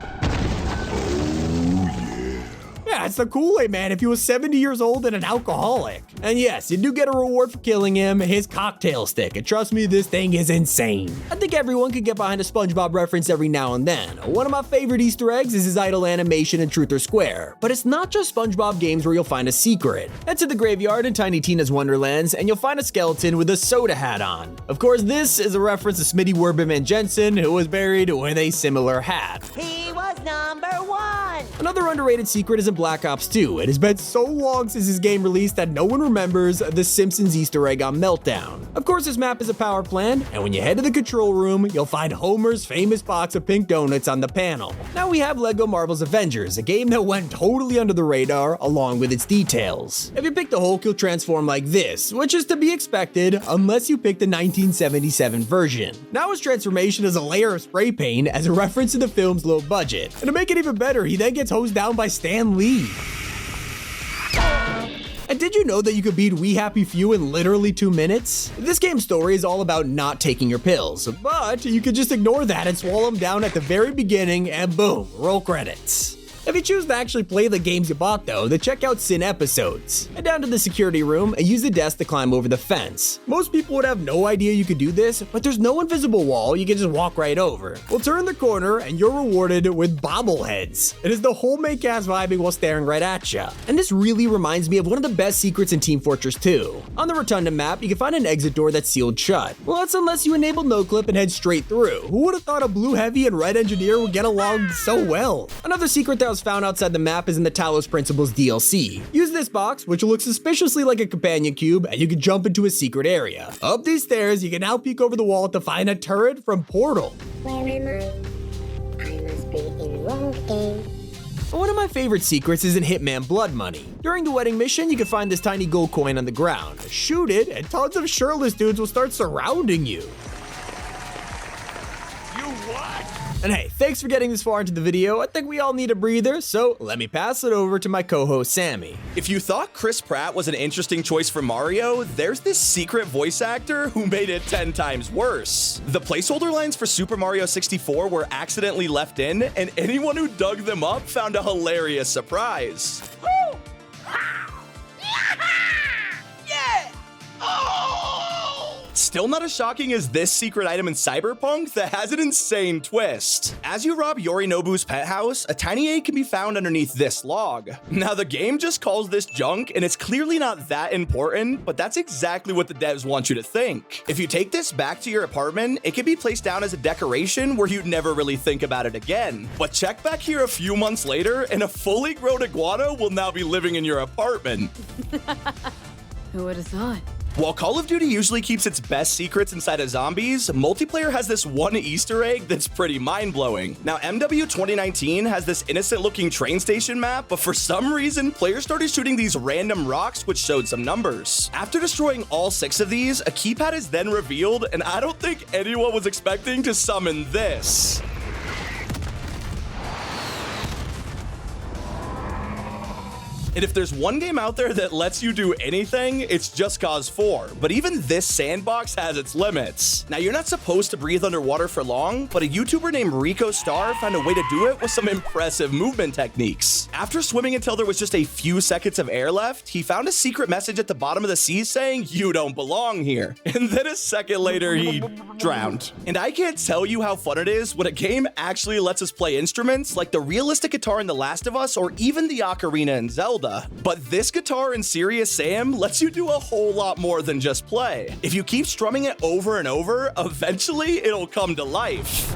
Yeah, it's the Kool-Aid Man if he was 70 years old and an alcoholic. And yes, you do get a reward for killing him, his cocktail stick, and trust me, this thing is insane. I think everyone could get behind a SpongeBob reference every now and then. One of my favorite Easter eggs is his idle animation in Truth or Square. But it's not just SpongeBob games where you'll find a secret. Head to the graveyard in Tiny Tina's Wonderlands, and you'll find a skeleton with a soda hat on. Of course, this is a reference to Smitty Werbenman Jensen, who was buried with a similar hat. He was number 1! Another underrated secret is in Black Ops 2. It has been so long since this game released that no one remembers the Simpsons Easter egg on Meltdown. Of course, this map is a power plant, and when you head to the control room, you'll find Homer's famous box of pink donuts on the panel. Now we have LEGO Marvel's Avengers, a game that went totally under the radar along with its details. If you pick the Hulk, you'll transform like this, which is to be expected unless you pick the 1977 version. Now his transformation is a layer of spray paint as a reference to the film's low budget. And to make it even better, he then gets hosed down by Stan Lee. And did you know that you could beat We Happy Few in literally 2 minutes? This game's story is all about not taking your pills, but you could just ignore that and swallow them down at the very beginning and boom, roll credits. If you choose to actually play the games you bought though, then check out Sin Episodes. Head down to the security room and use the desk to climb over the fence. Most people would have no idea you could do this, but there's no invisible wall you can just walk right over. We'll turn the corner and you're rewarded with bobbleheads. It is the whole main cast vibing while staring right at ya. And this really reminds me of one of the best secrets in Team Fortress 2. On the Rotunda map, you can find an exit door that's sealed shut. Well, that's unless you enable no-clip and head straight through. Who would have thought a blue heavy and red engineer would get along so well? Another secret that was found outside the map is in the Talos Principles DLC. Use this box, which will look suspiciously like a companion cube, and you can jump into a secret area. Up these stairs, you can now peek over the wall to find a turret from Portal. Where am I? I must be in the wrong game. One of my favorite secrets is in Hitman Blood Money. During the wedding mission, you can find this tiny gold coin on the ground. Shoot it, and tons of shirtless dudes will start surrounding you. And hey, thanks for getting this far into the video. I think we all need a breather, so let me pass it over to my co-host Sammy. If you thought Chris Pratt was an interesting choice for Mario, there's this secret voice actor who made it 10 times worse. The placeholder lines for Super Mario 64 were accidentally left in, and anyone who dug them up found a hilarious surprise. Still not as shocking as this secret item in Cyberpunk that has an insane twist. As you rob Yorinobu's pet house, a tiny egg can be found underneath this log. Now the game just calls this junk and it's clearly not that important, but that's exactly what the devs want you to think. If you take this back to your apartment, it can be placed down as a decoration where you'd never really think about it again. But check back here a few months later and a fully grown iguana will now be living in your apartment. Who would have thought? While Call of Duty usually keeps its best secrets inside of zombies, multiplayer has this one Easter egg that's pretty mind-blowing. Now, MW 2019 has this innocent-looking train station map, but for some reason, players started shooting these random rocks which showed some numbers. After destroying all 6 of these, a keypad is then revealed, and I don't think anyone was expecting to summon this. And if there's one game out there that lets you do anything, it's Just Cause 4. But even this sandbox has its limits. Now, you're not supposed to breathe underwater for long, but a YouTuber named Rico Star found a way to do it with some impressive movement techniques. After swimming until there was just a few seconds of air left, he found a secret message at the bottom of the sea saying, "You don't belong here." And then a second later, he drowned. And I can't tell you how fun it is when a game actually lets us play instruments like the realistic guitar in The Last of Us or even the ocarina in Zelda. But this guitar in Serious Sam lets you do a whole lot more than just play. If you keep strumming it over and over, eventually it'll come to life.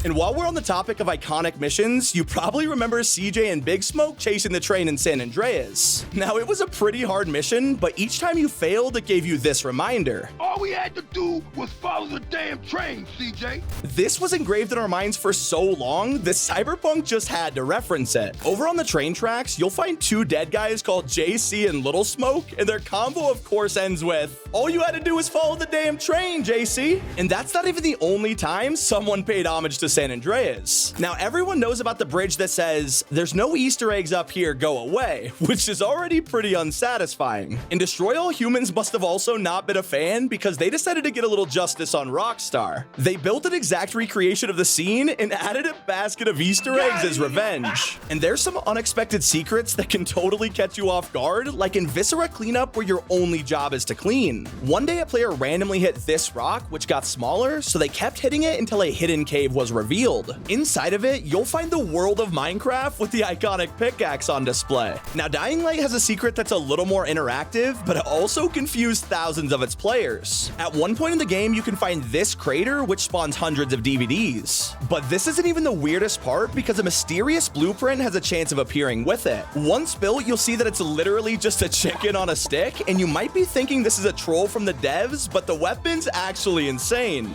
And while we're on the topic of iconic missions, you probably remember CJ and Big Smoke chasing the train in San Andreas. Now, it was a pretty hard mission, but each time you failed, it gave you this reminder. All we had to do was follow the damn train, CJ. This was engraved in our minds for so long that Cyberpunk just had to reference it. Over on the train tracks, you'll find 2 dead guys called JC and Little Smoke, and their combo of course ends with, "All you had to do was follow the damn train, JC." And that's not even the only time someone paid homage to San Andreas. Now, everyone knows about the bridge that says, "There's no Easter eggs up here, go away," which is already pretty unsatisfying. And Destroy All Humans must have also not been a fan because they decided to get a little justice on Rockstar. They built an exact recreation of the scene and added a basket of Easter eggs as revenge. And there's some unexpected secrets that can totally catch you off guard, like in Viscera Cleanup where your only job is to clean. One day a player randomly hit this rock, which got smaller, so they kept hitting it until a hidden cave was revealed. Inside of it, you'll find the world of Minecraft with the iconic pickaxe on display. Now, Dying Light has a secret that's a little more interactive, but it also confused thousands of its players. At one point in the game, you can find this crater, which spawns hundreds of DVDs. But this isn't even the weirdest part because a mysterious blueprint has a chance of appearing with it. Once built, you'll see that it's literally just a chicken on a stick, and you might be thinking this is a troll from the devs, but the weapon's actually insane.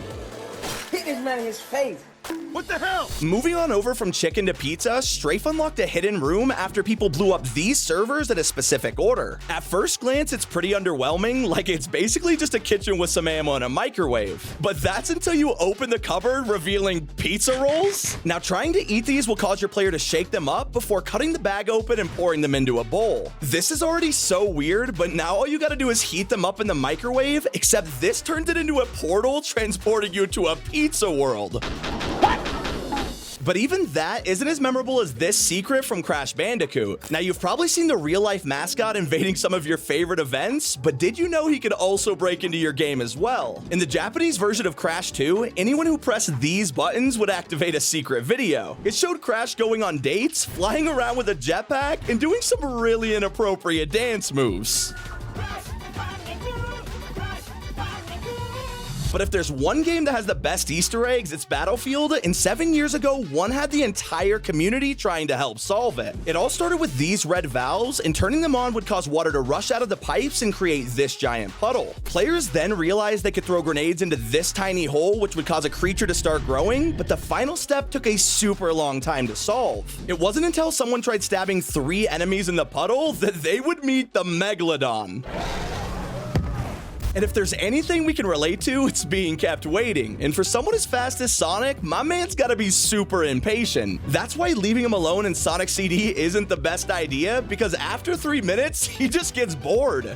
Hit this man in his face. What the hell? Moving on over from chicken to pizza, Strafe unlocked a hidden room after people blew up these servers in a specific order. At first glance, it's pretty underwhelming, like it's basically just a kitchen with some ammo and a microwave. But that's until you open the cupboard, revealing pizza rolls. Now, trying to eat these will cause your player to shake them up before cutting the bag open and pouring them into a bowl. This is already so weird, but now all you gotta do is heat them up in the microwave, except this turns it into a portal transporting you to a pizza world. But even that isn't as memorable as this secret from Crash Bandicoot. Now, you've probably seen the real-life mascot invading some of your favorite events, but did you know he could also break into your game as well? In the Japanese version of Crash 2, anyone who pressed these buttons would activate a secret video. It showed Crash going on dates, flying around with a jetpack, and doing some really inappropriate dance moves. But if there's one game that has the best Easter eggs, it's Battlefield, and 7 years ago, one had the entire community trying to help solve it. It all started with these red valves, and turning them on would cause water to rush out of the pipes and create this giant puddle. Players then realized they could throw grenades into this tiny hole, which would cause a creature to start growing, but the final step took a super long time to solve. It wasn't until someone tried stabbing 3 enemies in the puddle that they would meet the Megalodon. And if there's anything we can relate to, it's being kept waiting. And for someone as fast as Sonic, my man's gotta be super impatient. That's why leaving him alone in Sonic CD isn't the best idea, because after 3 minutes, he just gets bored.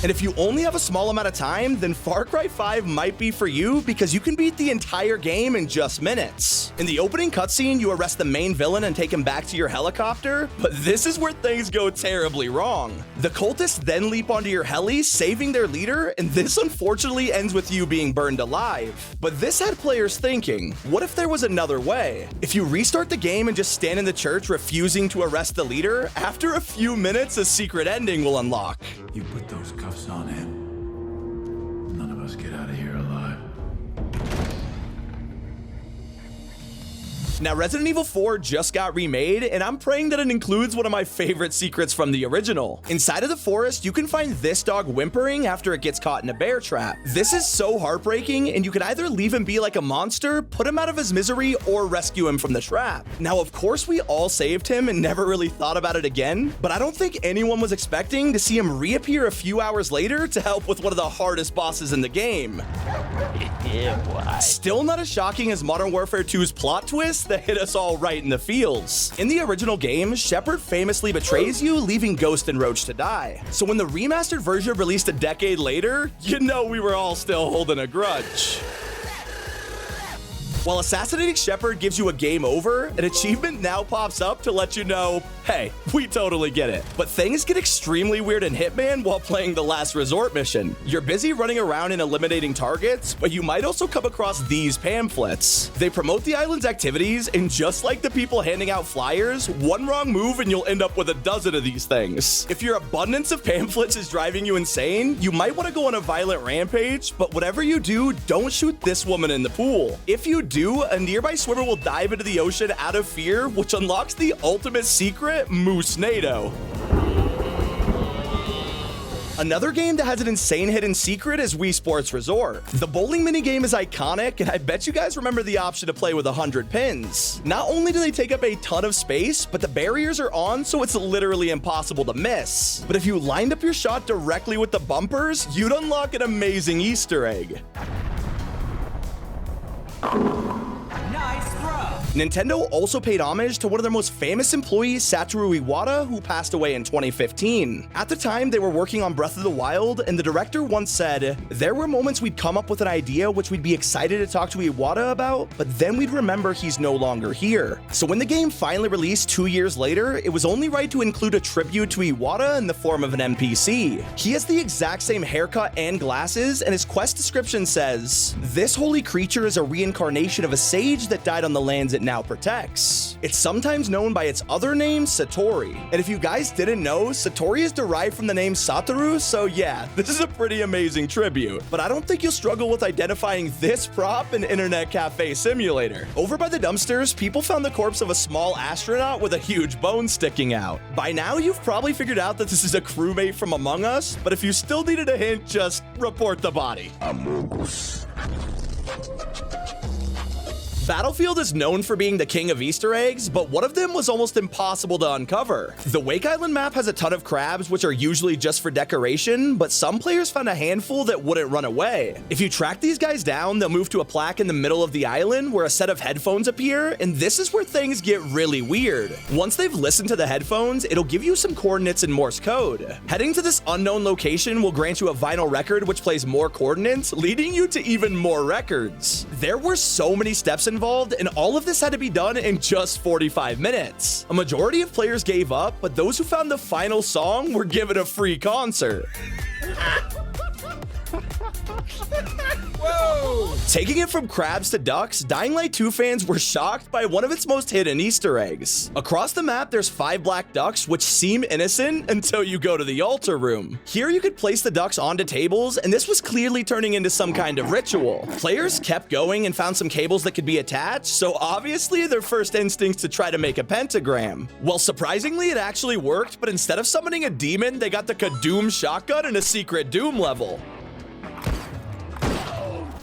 And if you only have a small amount of time, then Far Cry 5 might be for you, because you can beat the entire game in just minutes. In the opening cutscene, you arrest the main villain and take him back to your helicopter, but this is where things go terribly wrong. The cultists then leap onto your heli, saving their leader, and this unfortunately ends with you being burned alive. But this had players thinking, what if there was another way? If you restart the game and just stand in the church refusing to arrest the leader, after a few minutes, a secret ending will unlock. You put those cuffs on him. None of us get out of here alive. Now, Resident Evil 4 just got remade, and I'm praying that it includes one of my favorite secrets from the original. Inside of the forest, you can find this dog whimpering after it gets caught in a bear trap. This is so heartbreaking, and you can either leave him be like a monster, put him out of his misery, or rescue him from the trap. Now, of course, we all saved him and never really thought about it again, but I don't think anyone was expecting to see him reappear a few hours later to help with one of the hardest bosses in the game. Still not as shocking as Modern Warfare 2's plot twist that hit us all right in the feels. In the original game, Shepard famously betrays you, leaving Ghost and Roach to die. So when the remastered version released a decade later, you know we were all still holding a grudge. While assassinating Shepard gives you a game over, an achievement now pops up to let you know, hey, we totally get it. But things get extremely weird in Hitman while playing the Last Resort mission. You're busy running around and eliminating targets, but you might also come across these pamphlets. They promote the island's activities, and just like the people handing out flyers, one wrong move and you'll end up with a dozen of these things. If your abundance of pamphlets is driving you insane, you might want to go on a violent rampage, but whatever you do, don't shoot this woman in the pool. If you do, a nearby swimmer will dive into the ocean out of fear, which unlocks the ultimate secret, Moose-nado. Another game that has an insane hidden secret is Wii Sports Resort. The bowling minigame is iconic, and I bet you guys remember the option to play with 100 pins. Not only do they take up a ton of space, but the barriers are on, so it's literally impossible to miss. But if you lined up your shot directly with the bumpers, you'd unlock an amazing Easter egg. Nice throw! Nintendo also paid homage to one of their most famous employees, Satoru Iwata, who passed away in 2015. At the time, they were working on Breath of the Wild, and the director once said, "There were moments we'd come up with an idea which we'd be excited to talk to Iwata about, but then we'd remember he's no longer here." So when the game finally released 2 years later, it was only right to include a tribute to Iwata in the form of an NPC. He has the exact same haircut and glasses, and his quest description says, "This holy creature is a reincarnation of a sage that died on the lands it now protects." It's sometimes known by its other name, Satori. And if you guys didn't know, Satori is derived from the name Satoru, so yeah, this is a pretty amazing tribute. But I don't think you'll struggle with identifying this prop in Internet Cafe Simulator. Over by the dumpsters, people found the corpse of a small astronaut with a huge bone sticking out. By now, you've probably figured out that this is a crewmate from Among Us, but if you still needed a hint, just report the body. Amogus. Battlefield is known for being the king of Easter eggs, but one of them was almost impossible to uncover. The Wake Island map has a ton of crabs, which are usually just for decoration, but some players found a handful that wouldn't run away. If you track these guys down, they'll move to a plaque in the middle of the island where a set of headphones appear, and this is where things get really weird. Once they've listened to the headphones, it'll give you some coordinates in Morse code. Heading to this unknown location will grant you a vinyl record which plays more coordinates, leading you to even more records. There were so many steps involved, and all of this had to be done in just 45 minutes. A majority of players gave up, but those who found the final song were given a free concert. Whoa! Taking it from crabs to ducks, Dying Light 2 fans were shocked by one of its most hidden Easter eggs. Across the map, there's 5 black ducks, which seem innocent until you go to the altar room. Here you could place the ducks onto tables, and this was clearly turning into some kind of ritual. Players kept going and found some cables that could be attached, so obviously their first instinct to try to make a pentagram. Well, surprisingly, it actually worked, but instead of summoning a demon, they got the Kadoom shotgun in a secret Doom level.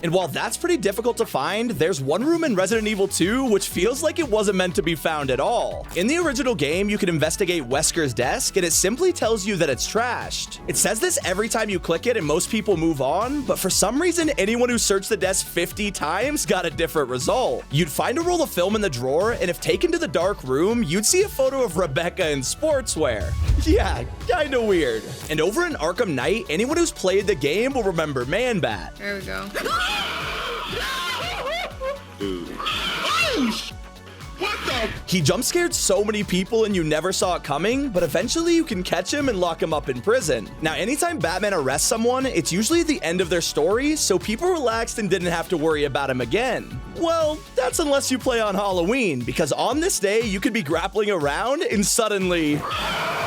And while that's pretty difficult to find, there's one room in Resident Evil 2 which feels like it wasn't meant to be found at all. In the original game, you can investigate Wesker's desk, and it simply tells you that it's trashed. It says this every time you click it, and most people move on, but for some reason, anyone who searched the desk 50 times got a different result. You'd find a roll of film in the drawer, and if taken to the dark room, you'd see a photo of Rebecca in sportswear. Yeah, kinda weird. And over in Arkham Knight, anyone who's played the game will remember Man-Bat. There we go. What the? He jump scared so many people and you never saw it coming, but eventually you can catch him and lock him up in prison. Now, anytime Batman arrests someone, it's usually the end of their story, so people relaxed and didn't have to worry about him again. Well, that's unless you play on Halloween, because on this day, you could be grappling around and suddenly...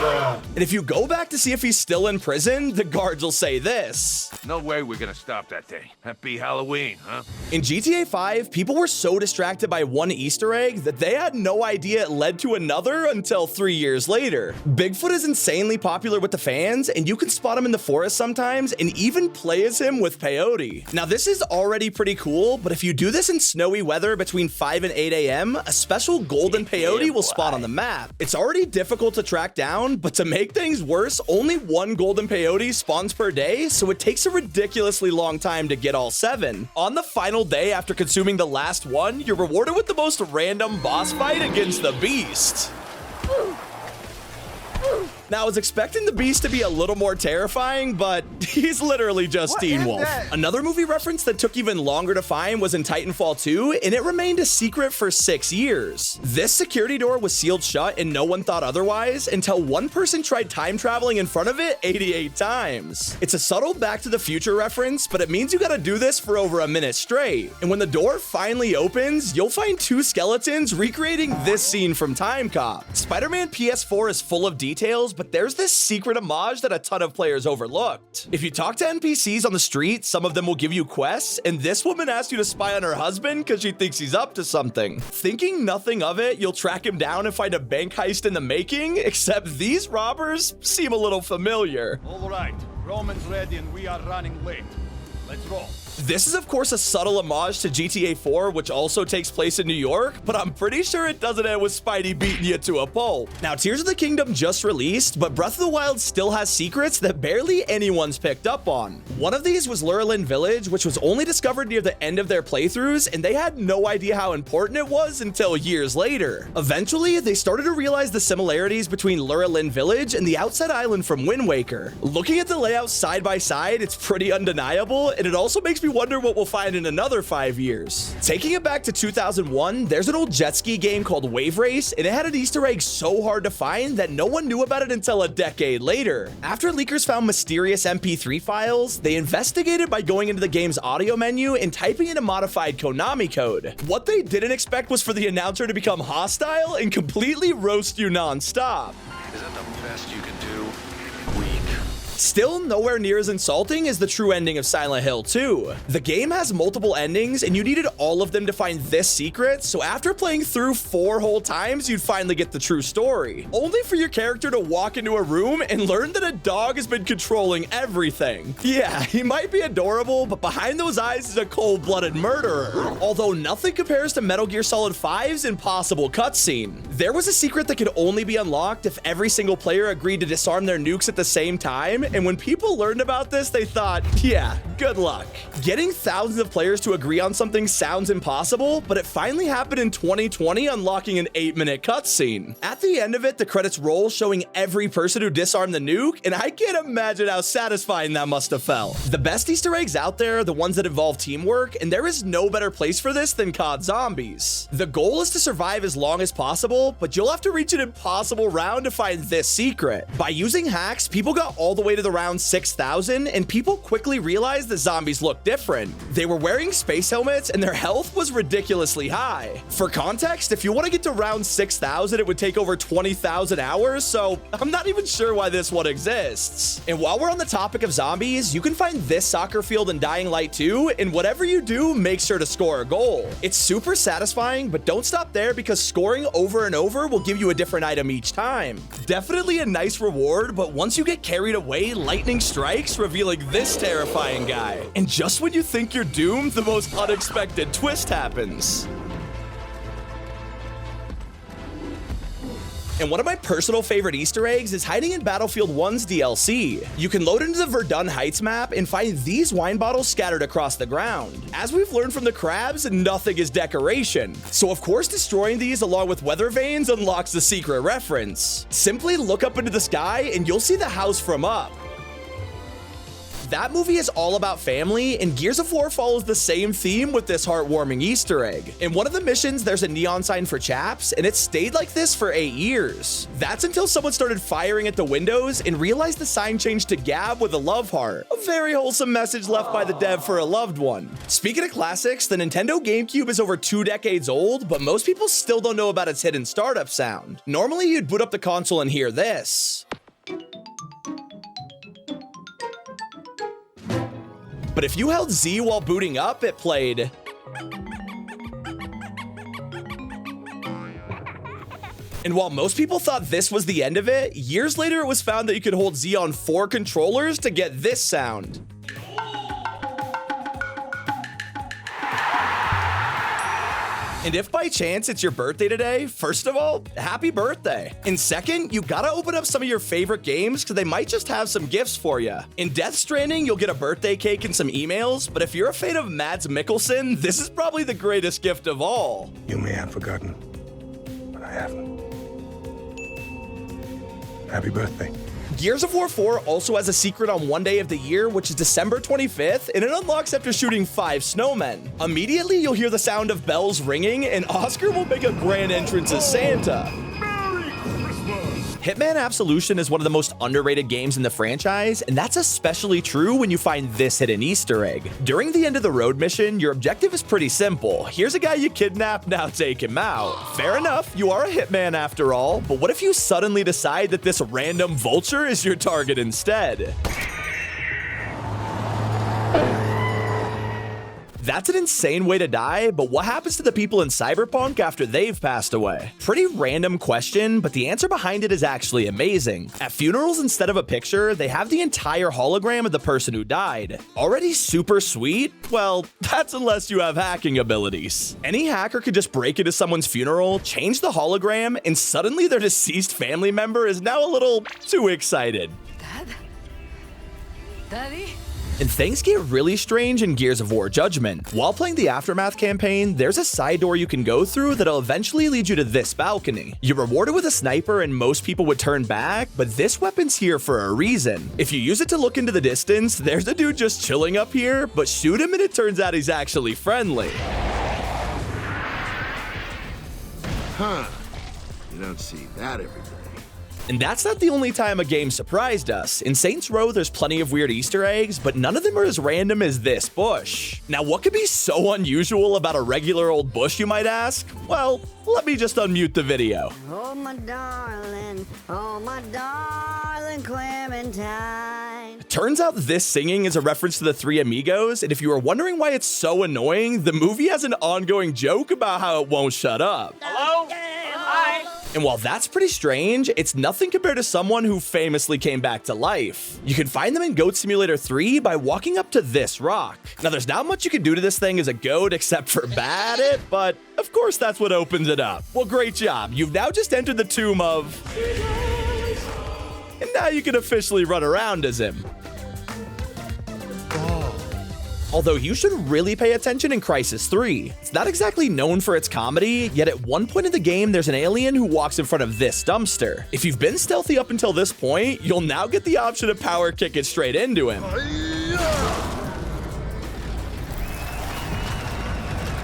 And if you go back to see if he's still in prison, the guards will say this. No way we're gonna stop that thing. Happy Halloween, huh? In GTA 5, people were so distracted by one Easter egg that they had no idea it led to another until 3 years later. Bigfoot is insanely popular with the fans, and you can spot him in the forest sometimes and even play as him with peyote. Now, this is already pretty cool, but if you do this in snowy weather between 5 and 8 a.m., a special golden peyote will spawn on the map. It's already difficult to track down, but to make things worse, only one golden peyote spawns per day, so it takes a ridiculously long time to get all 7. On the final day after consuming the last one, you're rewarded with the most random boss fight against the Beast. Now, I was expecting the Beast to be a little more terrifying, but he's literally just Teen Wolf. Another movie reference that took even longer to find was in Titanfall 2, and it remained a secret for 6 years. This security door was sealed shut and no one thought otherwise until one person tried time traveling in front of it 88 times. It's a subtle Back to the Future reference, but it means you gotta do this for over a minute straight. And when the door finally opens, you'll find 2 skeletons recreating this scene from Time Cop. Spider-Man PS4 is full of details, but there's this secret homage that a ton of players overlooked. If you talk to NPCs on the street, some of them will give you quests, and this woman asks you to spy on her husband because she thinks he's up to something. Thinking nothing of it, you'll track him down and find a bank heist in the making, except these robbers seem a little familiar. All right, Roman's ready and we are running late. Let's roll. This is, of course, a subtle homage to GTA 4, which also takes place in New York, but I'm pretty sure it doesn't end with Spidey beating you to a pulp. Now, Tears of the Kingdom just released, but Breath of the Wild still has secrets that barely anyone's picked up on. One of these was Lurelin Village, which was only discovered near the end of their playthroughs, and they had no idea how important it was until years later. Eventually, they started to realize the similarities between Lurelin Village and the Outset Island from Wind Waker. Looking at the layout side by side, it's pretty undeniable, and it also makes me me wonder what we'll find in another 5 years. Taking it back to 2001, there's an old jet ski game called Wave Race, and it had an Easter egg so hard to find that no one knew about it until a decade later. After leakers found mysterious MP3 files, they investigated by going into the game's audio menu and typing in a modified Konami code. What they didn't expect was for the announcer to become hostile and completely roast you non-stop. Is that the best you can do? Still nowhere near as insulting as the true ending of Silent Hill 2. The game has multiple endings and you needed all of them to find this secret, so after playing through 4 whole times, you'd finally get the true story. Only for your character to walk into a room and learn that a dog has been controlling everything. Yeah, he might be adorable, but behind those eyes is a cold-blooded murderer. Although nothing compares to Metal Gear Solid 5's impossible cutscene. There was a secret that could only be unlocked if every single player agreed to disarm their nukes at the same time, and when people learned about this, they thought, yeah, good luck. Getting thousands of players to agree on something sounds impossible, but it finally happened in 2020, unlocking an 8-minute cutscene. At the end of it, the credits roll showing every person who disarmed the nuke, and I can't imagine how satisfying that must have felt. The best Easter eggs out there are the ones that involve teamwork, and there is no better place for this than COD Zombies. The goal is to survive as long as possible, but you'll have to reach an impossible round to find this secret. By using hacks, people got all the way to the round 6,000, and people quickly realized the zombies looked different. They were wearing space helmets, and their health was ridiculously high. For context, if you want to get to round 6,000, it would take over 20,000 hours, so I'm not even sure why this one exists. And while we're on the topic of zombies, you can find this soccer field in Dying Light 2, and whatever you do, make sure to score a goal. It's super satisfying, but don't stop there because scoring over and over will give you a different item each time. Definitely a nice reward, but once you get carried away, lightning strikes, revealing this terrifying guy. And just when you think you're doomed, the most unexpected twist happens. And one of my personal favorite Easter eggs is hiding in Battlefield 1's DLC. You can load into the Verdun Heights map and find these wine bottles scattered across the ground. As we've learned from the crabs, nothing is decoration. So of course destroying these along with weather vanes unlocks the secret reference. Simply look up into the sky and you'll see the house from up. That movie is all about family, and Gears of War follows the same theme with this heartwarming Easter egg. In one of the missions, there's a neon sign for chaps, and it stayed like this for 8 years. That's until someone started firing at the windows and realized the sign changed to Gab with a love heart. A very wholesome message left by the dev for a loved one. Speaking of classics, the Nintendo GameCube is over 2 decades old, but most people still don't know about its hidden startup sound. Normally, you'd boot up the console and hear this. But if you held Z while booting up, it played. And while most people thought this was the end of it, years later it was found that you could hold Z on 4 controllers to get this sound. And if by chance it's your birthday today, first of all, happy birthday. And second, you gotta open up some of your favorite games because they might just have some gifts for you. In Death Stranding, you'll get a birthday cake and some emails, but if you're a fan of Mads Mikkelsen, this is probably the greatest gift of all. You may have forgotten, but I haven't. Happy birthday. Gears of War 4 also has a secret on one day of the year, which is December 25th, and it unlocks after shooting 5 snowmen. Immediately, you'll hear the sound of bells ringing, and Oscar will make a grand entrance as Santa. Hitman Absolution is one of the most underrated games in the franchise, and that's especially true when you find this hidden Easter egg. During the end of the road mission, your objective is pretty simple. Here's a guy you kidnapped, now take him out. Fair enough, you are a hitman after all, but what if you suddenly decide that this random vulture is your target instead? That's an insane way to die, but what happens to the people in Cyberpunk after they've passed away? Pretty random question, but the answer behind it is actually amazing. At funerals, instead of a picture, they have the entire hologram of the person who died. Already super sweet? Well, that's unless you have hacking abilities. Any hacker could just break into someone's funeral, change the hologram, and suddenly their deceased family member is now a little too excited. Dad? Daddy? And things get really strange in Gears of War Judgment. While playing the Aftermath campaign, there's a side door you can go through that'll eventually lead you to this balcony. You're rewarded with a sniper and most people would turn back, but this weapon's here for a reason. If you use it to look into the distance, there's a dude just chilling up here, but shoot him and it turns out he's actually friendly. Huh. You don't see that every day. And that's not the only time a game surprised us. In Saints Row, there's plenty of weird Easter eggs, but none of them are as random as this bush. Now, what could be so unusual about a regular old bush, you might ask? Well, let me just unmute the video. Oh, my darling Clementine. Turns out this singing is a reference to the Three Amigos, and if you were wondering why it's so annoying, the movie has an ongoing joke about how it won't shut up. Hello? Hi. And while that's pretty strange, it's nothing compared to someone who famously came back to life. You can find them in Goat Simulator 3 by walking up to this rock. Now, there's not much you can do to this thing as a goat except for bat it, but of course that's what opens it up. Well, great job. You've now just entered the tomb of... And now you can officially run around as him. Although you should really pay attention in Crysis 3. It's not exactly known for its comedy, yet at one point in the game, there's an alien who walks in front of this dumpster. If you've been stealthy up until this point, you'll now get the option to power kick it straight into him.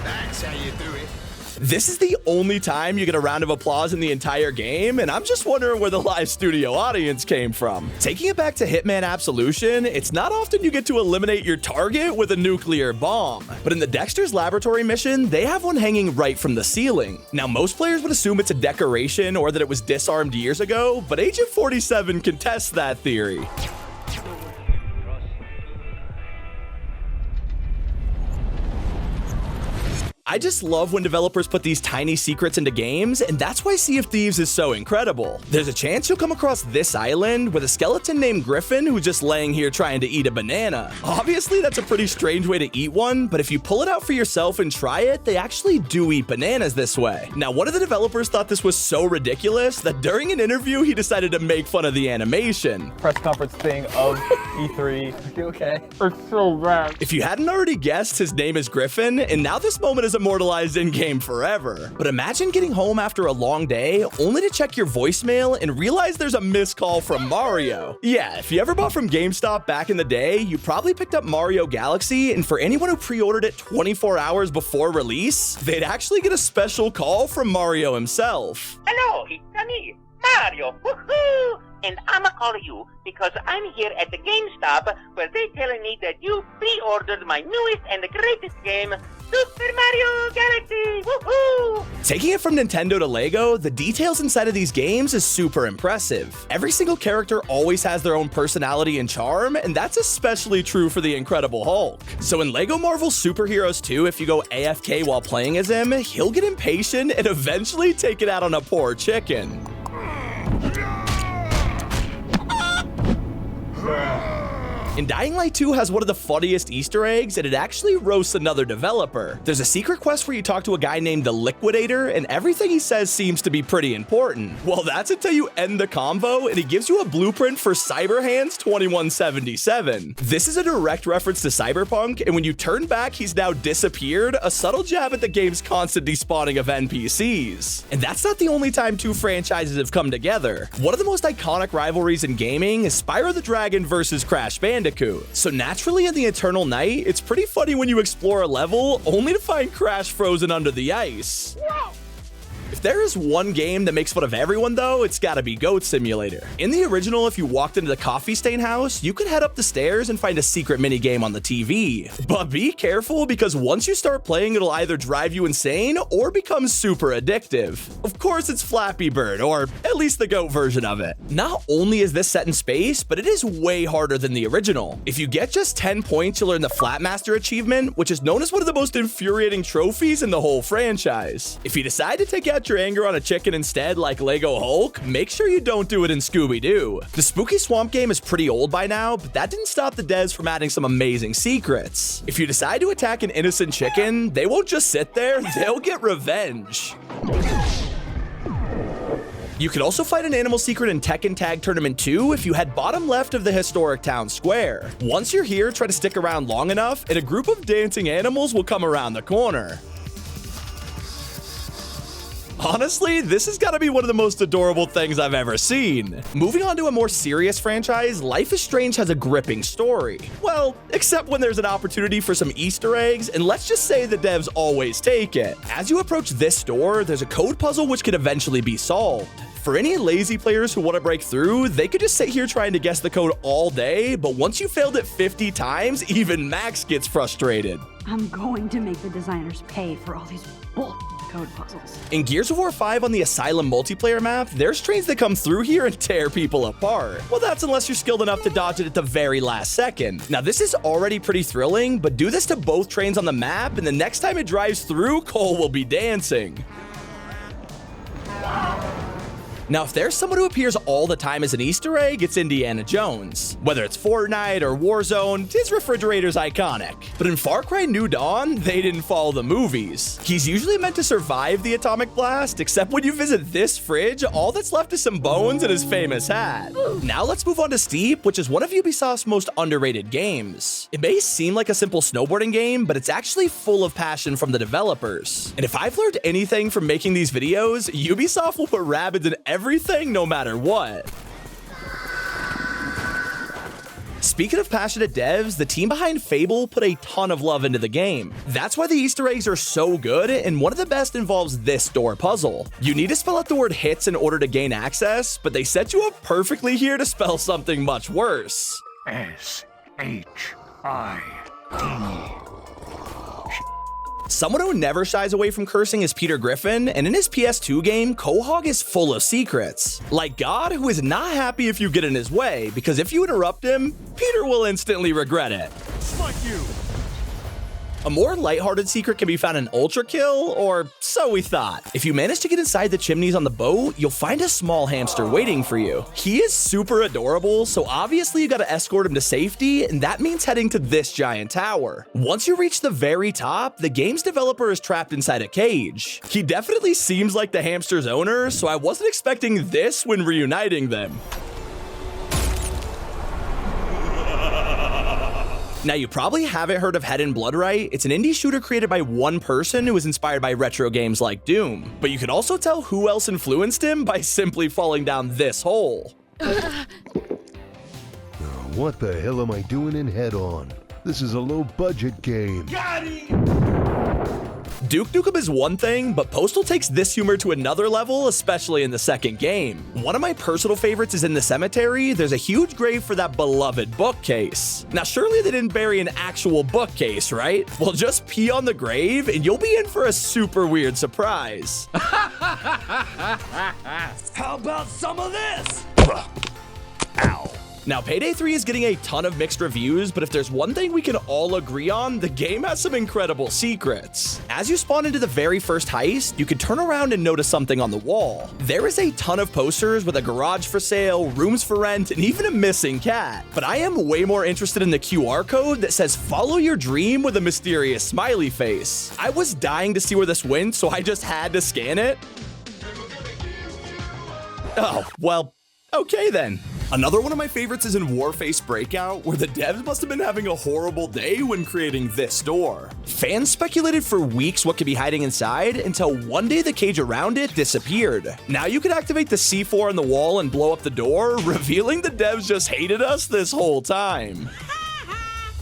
That's how you do it. This is the only time you get a round of applause in the entire game, and I'm just wondering where the live studio audience came from. Taking it back to Hitman Absolution, it's not often you get to eliminate your target with a nuclear bomb. But in the Dexter's Laboratory mission, they have one hanging right from the ceiling. Now, most players would assume it's a decoration or that it was disarmed years ago, but Agent 47 contests that theory. I just love when developers put these tiny secrets into games, and that's why Sea of Thieves is so incredible. There's a chance you'll come across this island with a skeleton named Griffin who's just laying here trying to eat a banana. Obviously, that's a pretty strange way to eat one, but if you pull it out for yourself and try it, they actually do eat bananas this way. Now, one of the developers thought this was so ridiculous that during an interview, he decided to make fun of the animation. Press conference thing of E3. You okay? It's so bad. If you hadn't already guessed, his name is Griffin, and now this moment is immortalized in-game forever. But imagine getting home after a long day, only to check your voicemail and realize there's a missed call from Mario. Yeah, if you ever bought from GameStop back in the day, you probably picked up Mario Galaxy, and for anyone who pre-ordered it 24 hours before release, they'd actually get a special call from Mario himself. Hello, it's me, Mario. Woohoo! And I'ma call you because I'm here at the GameStop where they telling me that you pre-ordered my newest and the greatest game, Super Mario Galaxy. Woohoo! Taking it from Nintendo to Lego, the details inside of these games is super impressive. Every single character always has their own personality and charm, and that's especially true for the Incredible Hulk. So in Lego Marvel Super Heroes 2, if you go AFK while playing as him, he'll get impatient and eventually take it out on a poor chicken. And Dying Light 2 has one of the funniest Easter eggs, and it actually roasts another developer. There's a secret quest where you talk to a guy named the Liquidator, and everything he says seems to be pretty important. Well, that's until you end the convo, and he gives you a blueprint for Cyberhands 2177. This is a direct reference to Cyberpunk, and when you turn back, he's now disappeared, a subtle jab at the game's constant despawning of NPCs. And that's not the only time two franchises have come together. One of the most iconic rivalries in gaming is Spyro the Dragon versus Crash Bandicoot. So naturally in the Eternal Night, it's pretty funny when you explore a level only to find Crash frozen under the ice. If there is one game that makes fun of everyone though, it's gotta be Goat Simulator. In the original, if you walked into the coffee stain house, you could head up the stairs and find a secret minigame on the TV. But be careful, because once you start playing, it'll either drive you insane or become super addictive. Of course, it's Flappy Bird, or at least the Goat version of it. Not only is this set in space, but it is way harder than the original. If you get just 10 points, you'll earn the Flatmaster achievement, which is known as one of the most infuriating trophies in the whole franchise. If you decide to take out your anger on a chicken instead, like Lego Hulk, make sure you don't do it in Scooby-Doo. The Spooky Swamp game is pretty old by now, but that didn't stop the devs from adding some amazing secrets. If you decide to attack an innocent chicken, they won't just sit there, they'll get revenge. You could also find an animal secret in Tekken Tag Tournament 2 if you head bottom left of the historic town square. Once you're here, try to stick around long enough, and a group of dancing animals will come around the corner. Honestly, this has got to be one of the most adorable things I've ever seen. Moving on to a more serious franchise, Life is Strange has a gripping story. Well, except when there's an opportunity for some Easter eggs, and let's just say the devs always take it. As you approach this door, there's a code puzzle which could eventually be solved. For any lazy players who want to break through, they could just sit here trying to guess the code all day, but once you failed it 50 times, even Max gets frustrated. I'm going to make the designers pay for all these bull code puzzles. In Gears of War 5 on the Asylum multiplayer map, there's trains that come through here and tear people apart. Well, that's unless you're skilled enough to dodge it at the very last second. Now, this is already pretty thrilling, but do this to both trains on the map, and the next time it drives through, Cole will be dancing. Now, if there's someone who appears all the time as an Easter egg, it's Indiana Jones. Whether it's Fortnite or Warzone, his refrigerator's iconic. But in Far Cry New Dawn, they didn't follow the movies. He's usually meant to survive the atomic blast, except when you visit this fridge, all that's left is some bones and his famous hat. Now let's move on to Steep, which is one of Ubisoft's most underrated games. It may seem like a simple snowboarding game, but it's actually full of passion from the developers. And if I've learned anything from making these videos, Ubisoft will put Rabbids in everything no matter what. Speaking of passionate devs, the team behind Fable put a ton of love into the game. That's why the Easter eggs are so good, and one of the best involves this door puzzle. You need to spell out the word hits in order to gain access, but they set you up perfectly here to spell something much worse. S-H-I-D. Someone who never shies away from cursing is Peter Griffin, and in his PS2 game, Quahog is full of secrets. Like God, who is not happy if you get in his way, because if you interrupt him, Peter will instantly regret it. Smite you! A more lighthearted secret can be found in Ultra Kill, or so we thought. If you manage to get inside the chimneys on the boat, you'll find a small hamster waiting for you. He is super adorable, so obviously you gotta escort him to safety, and that means heading to this giant tower. Once you reach the very top, the game's developer is trapped inside a cage. He definitely seems like the hamster's owner, so I wasn't expecting this when reuniting them. Now, you probably haven't heard of Head and Blood, right? It's an indie shooter created by one person who was inspired by retro games like Doom. But you can also tell who else influenced him by simply falling down this hole. What the hell am I doing in Head On? This is a low-budget game. Got him! Duke Nukem is one thing, but Postal takes this humor to another level, especially in the second game. One of my personal favorites is in the cemetery. There's a huge grave for that beloved bookcase. Now, surely they didn't bury an actual bookcase, right? Well, just pee on the grave and you'll be in for a super weird surprise. How about some of this? Ow. Now, Payday 3 is getting a ton of mixed reviews, but if there's one thing we can all agree on, the game has some incredible secrets. As you spawn into the very first heist, you can turn around and notice something on the wall. There is a ton of posters with a garage for sale, rooms for rent, and even a missing cat. But I am way more interested in the QR code that says follow your dream with a mysterious smiley face. I was dying to see where this went, so I just had to scan it. Oh, well, okay then. Another one of my favorites is in Warface Breakout, where the devs must have been having a horrible day when creating this door. Fans speculated for weeks what could be hiding inside, until one day the cage around it disappeared. Now you can activate the C4 on the wall and blow up the door, revealing the devs just hated us this whole time.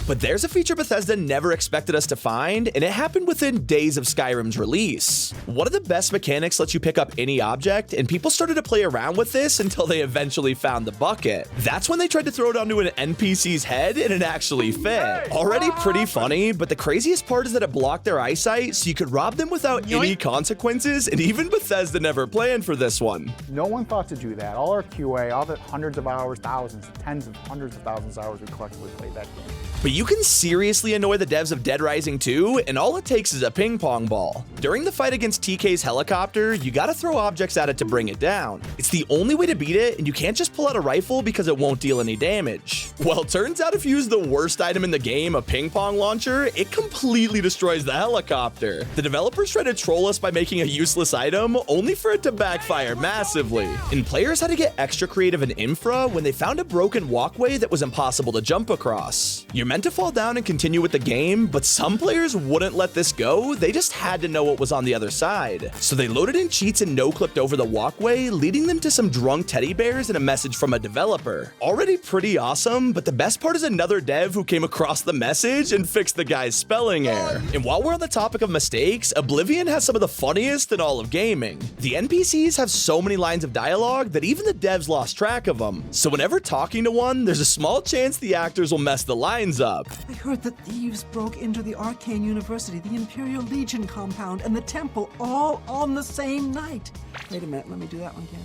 But there's a feature Bethesda never expected us to find, and it happened within days of Skyrim's release. One of the best mechanics lets you pick up any object, and people started to play around with this until they eventually found the bucket. That's when they tried to throw it onto an NPC's head, and it actually fit. Already pretty funny, but the craziest part is that it blocked their eyesight, so you could rob them without any consequences, and even Bethesda never planned for this one. No one thought to do that. All our QA, all the hundreds of hours, thousands, tens of hundreds of thousands of hours we collectively played that game. But you can seriously annoy the devs of Dead Rising 2, and all it takes is a ping pong ball. During the fight against TK's helicopter, you gotta throw objects at it to bring it down. It's the only way to beat it, and you can't just pull out a rifle because it won't deal any damage. Well, turns out if you use the worst item in the game, a ping pong launcher, it completely destroys the helicopter. The developers tried to troll us by making a useless item, only for it to backfire massively. And players had to get extra creative in Infra when they found a broken walkway that was impossible to jump across. You're meant to fall down and continue with the game, but some players wouldn't let this go. They just had to know what was on the other side. So they loaded in cheats and no-clipped over the walkway, leading them to some drunk teddy bears and a message from a developer. Already pretty awesome, but the best part is another dev who came across the message and fixed the guy's spelling error. And while we're on the topic of mistakes, Oblivion has some of the funniest in all of gaming. The NPCs have so many lines of dialogue that even the devs lost track of them. So whenever talking to one, there's a small chance the actors will mess the lines up. I heard that thieves broke into the Arcane University, the Imperial Legion compound, and the temple all on the same night. Wait a minute, let me do that one again.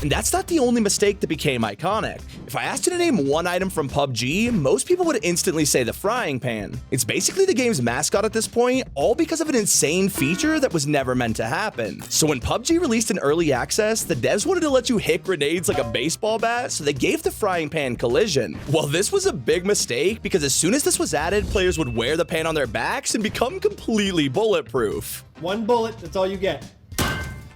And that's not the only mistake that became iconic. If I asked you to name one item from PUBG, most people would instantly say the frying pan. It's basically the game's mascot at this point, all because of an insane feature that was never meant to happen. So when PUBG released in early access, the devs wanted to let you hit grenades like a baseball bat, so they gave the frying pan collision. Well, this was a big mistake because as soon as this was added, players would wear the pan on their backs and become completely bulletproof. One bullet, that's all you get.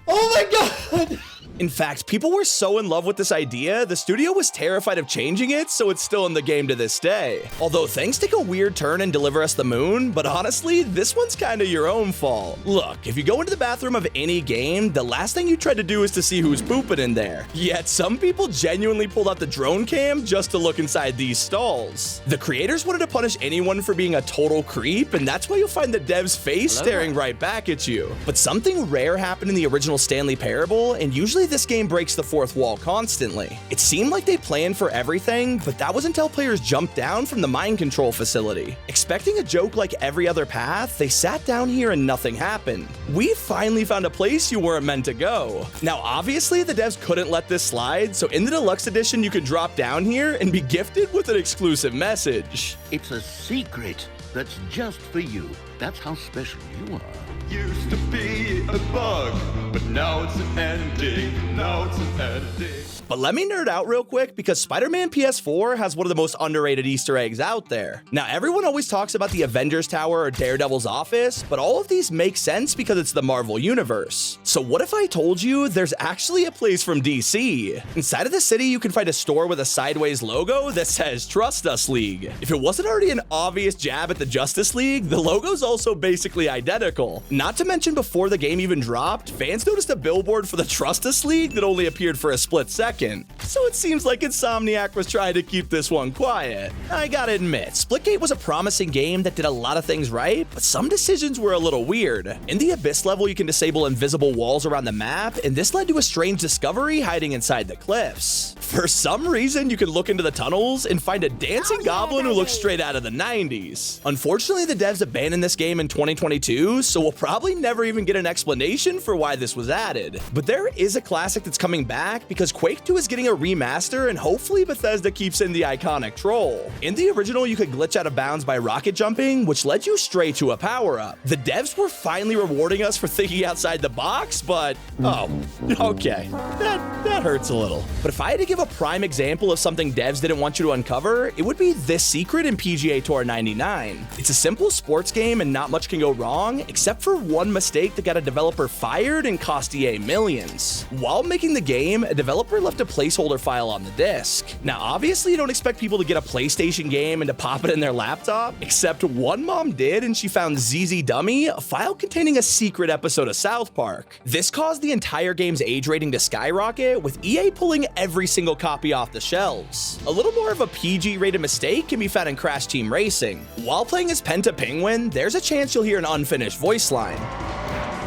Oh my god! In fact, people were so in love with this idea, the studio was terrified of changing it, so it's still in the game to this day. Although things take a weird turn and deliver us the moon, but honestly, this one's kinda your own fault. Look, if you go into the bathroom of any game, the last thing you try to do is to see who's pooping in there. Yet some people genuinely pulled out the drone cam just to look inside these stalls. The creators wanted to punish anyone for being a total creep, and that's why you'll find the dev's face staring right back at you. But something rare happened in the original Stanley Parable, and usually this game breaks the fourth wall constantly. It seemed like they planned for everything, but that was until players jumped down from the mind control facility. Expecting a joke like every other path, they sat down here and nothing happened. We finally found a place you weren't meant to go. Now, obviously, the devs couldn't let this slide, so in the deluxe edition, you can drop down here and be gifted with an exclusive message. It's a secret that's just for you. That's how special you are. Used to be a bug, but now it's an ending. Now it's an ending. But let me nerd out real quick because Spider-Man PS4 has one of the most underrated Easter eggs out there. Now, everyone always talks about the Avengers Tower or Daredevil's office, but all of these make sense because it's the Marvel Universe. So what if I told you there's actually a place from DC? Inside of the city, you can find a store with a sideways logo that says Trust Us League. If it wasn't already an obvious jab at the Justice League, the logo's also basically identical. Not to mention, before the game even dropped, fans noticed a billboard for the Trust Us League that only appeared for a split second. So it seems like Insomniac was trying to keep this one quiet. I gotta admit, Splitgate was a promising game that did a lot of things right, but some decisions were a little weird. In the Abyss level, you can disable invisible walls around the map, and this led to a strange discovery hiding inside the cliffs. For some reason, you can look into the tunnels and find a dancing goblin who looks straight out of the 90s. Unfortunately, the devs abandoned this game in 2022, so we'll probably never even get an explanation for why this was added. But there is a classic that's coming back because Quake 2 is getting a remaster, and hopefully Bethesda keeps in the iconic troll. In the original, you could glitch out of bounds by rocket jumping, which led you straight to a power-up. The devs were finally rewarding us for thinking outside the box, but oh, okay, that hurts a little. But if I had to give a prime example of something devs didn't want you to uncover, it would be this secret in PGA Tour 99. It's a simple sports game and not much can go wrong, except for one mistake that got a developer fired and cost EA millions. While making the game, a developer left a placeholder file on the disc. Now, obviously, you don't expect people to get a PlayStation game and to pop it in their laptop, except one mom did, and she found ZZ Dummy, a file containing a secret episode of South Park. This caused the entire game's age rating to skyrocket, with EA pulling every single copy off the shelves. A little more of a PG-rated mistake can be found in Crash Team Racing. While playing as Penta Penguin, there's a chance you'll hear an unfinished voice line.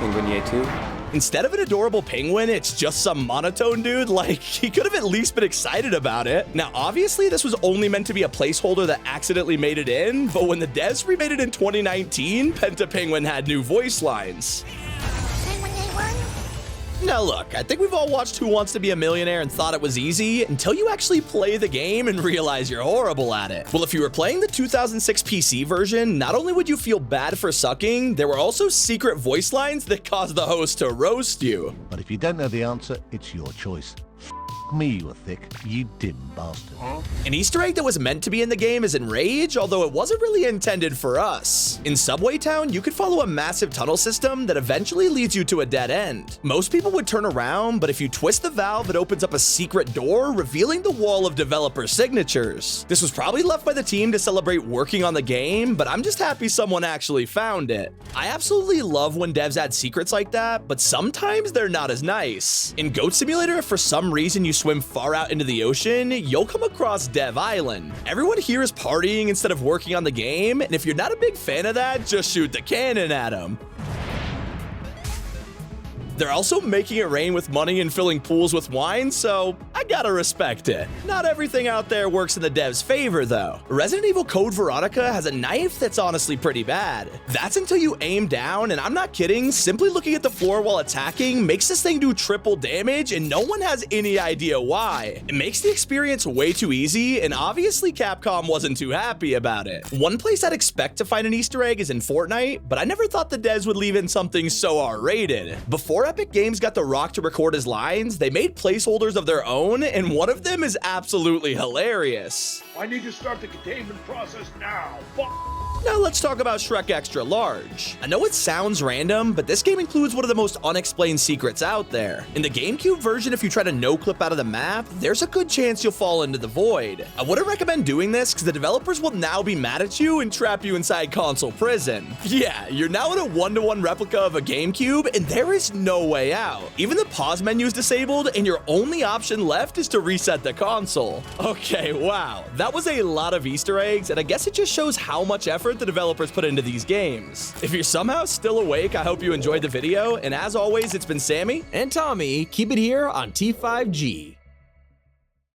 Penguin 2? Instead of an adorable penguin, it's just some monotone dude. Like, he could have at least been excited about it. Now, obviously, this was only meant to be a placeholder that accidentally made it in, but when the devs remade it in 2019, Penta Penguin had new voice lines. Now look, I think we've all watched Who Wants to Be a Millionaire and thought it was easy until you actually play the game and realize you're horrible at it. Well, if you were playing the 2006 PC version, not only would you feel bad for sucking, there were also secret voice lines that caused the host to roast you. But if you don't know the answer, it's your choice. Me, you thick, you dim bastard. An Easter egg that was meant to be in the game is Enrage, although it wasn't really intended for us. In Subway Town, you could follow a massive tunnel system that eventually leads you to a dead end. Most people would turn around, but if you twist the valve, it opens up a secret door, revealing the wall of developer signatures. This was probably left by the team to celebrate working on the game, but I'm just happy someone actually found it. I absolutely love when devs add secrets like that, but sometimes they're not as nice. In Goat Simulator, if for some reason you swim far out into the ocean, you'll come across Dev Island. Everyone here is partying instead of working on the game, and if you're not a big fan of that, just shoot the cannon at them. They're also making it rain with money and filling pools with wine, so I gotta respect it. Not everything out there works in the devs' favor, though. Resident Evil Code Veronica has a knife that's honestly pretty bad. That's until you aim down, and I'm not kidding, simply looking at the floor while attacking makes this thing do triple damage, and no one has any idea why. It makes the experience way too easy, and obviously Capcom wasn't too happy about it. One place I'd expect to find an Easter egg is in Fortnite, but I never thought the devs would leave in something so R-rated. Before Epic Games got The Rock to record his lines, they made placeholders of their own, and one of them is absolutely hilarious. I need to start the containment process now. Now let's talk about Shrek Extra Large. I know it sounds random, but this game includes one of the most unexplained secrets out there. In the GameCube version, if you try to no-clip out of the map, there's a good chance you'll fall into the void. I wouldn't recommend doing this because the developers will now be mad at you and trap you inside console prison. Yeah, you're now in a one-to-one replica of a GameCube, and there is no way out. Even the pause menu is disabled, and your only option left is to reset the console. Okay, wow, that was a lot of Easter eggs, and I guess it just shows how much effort the developers put into these games. If you're somehow still awake, I hope you enjoyed the video, and as always, it's been Sammy and Tommy. Keep it here on T5G.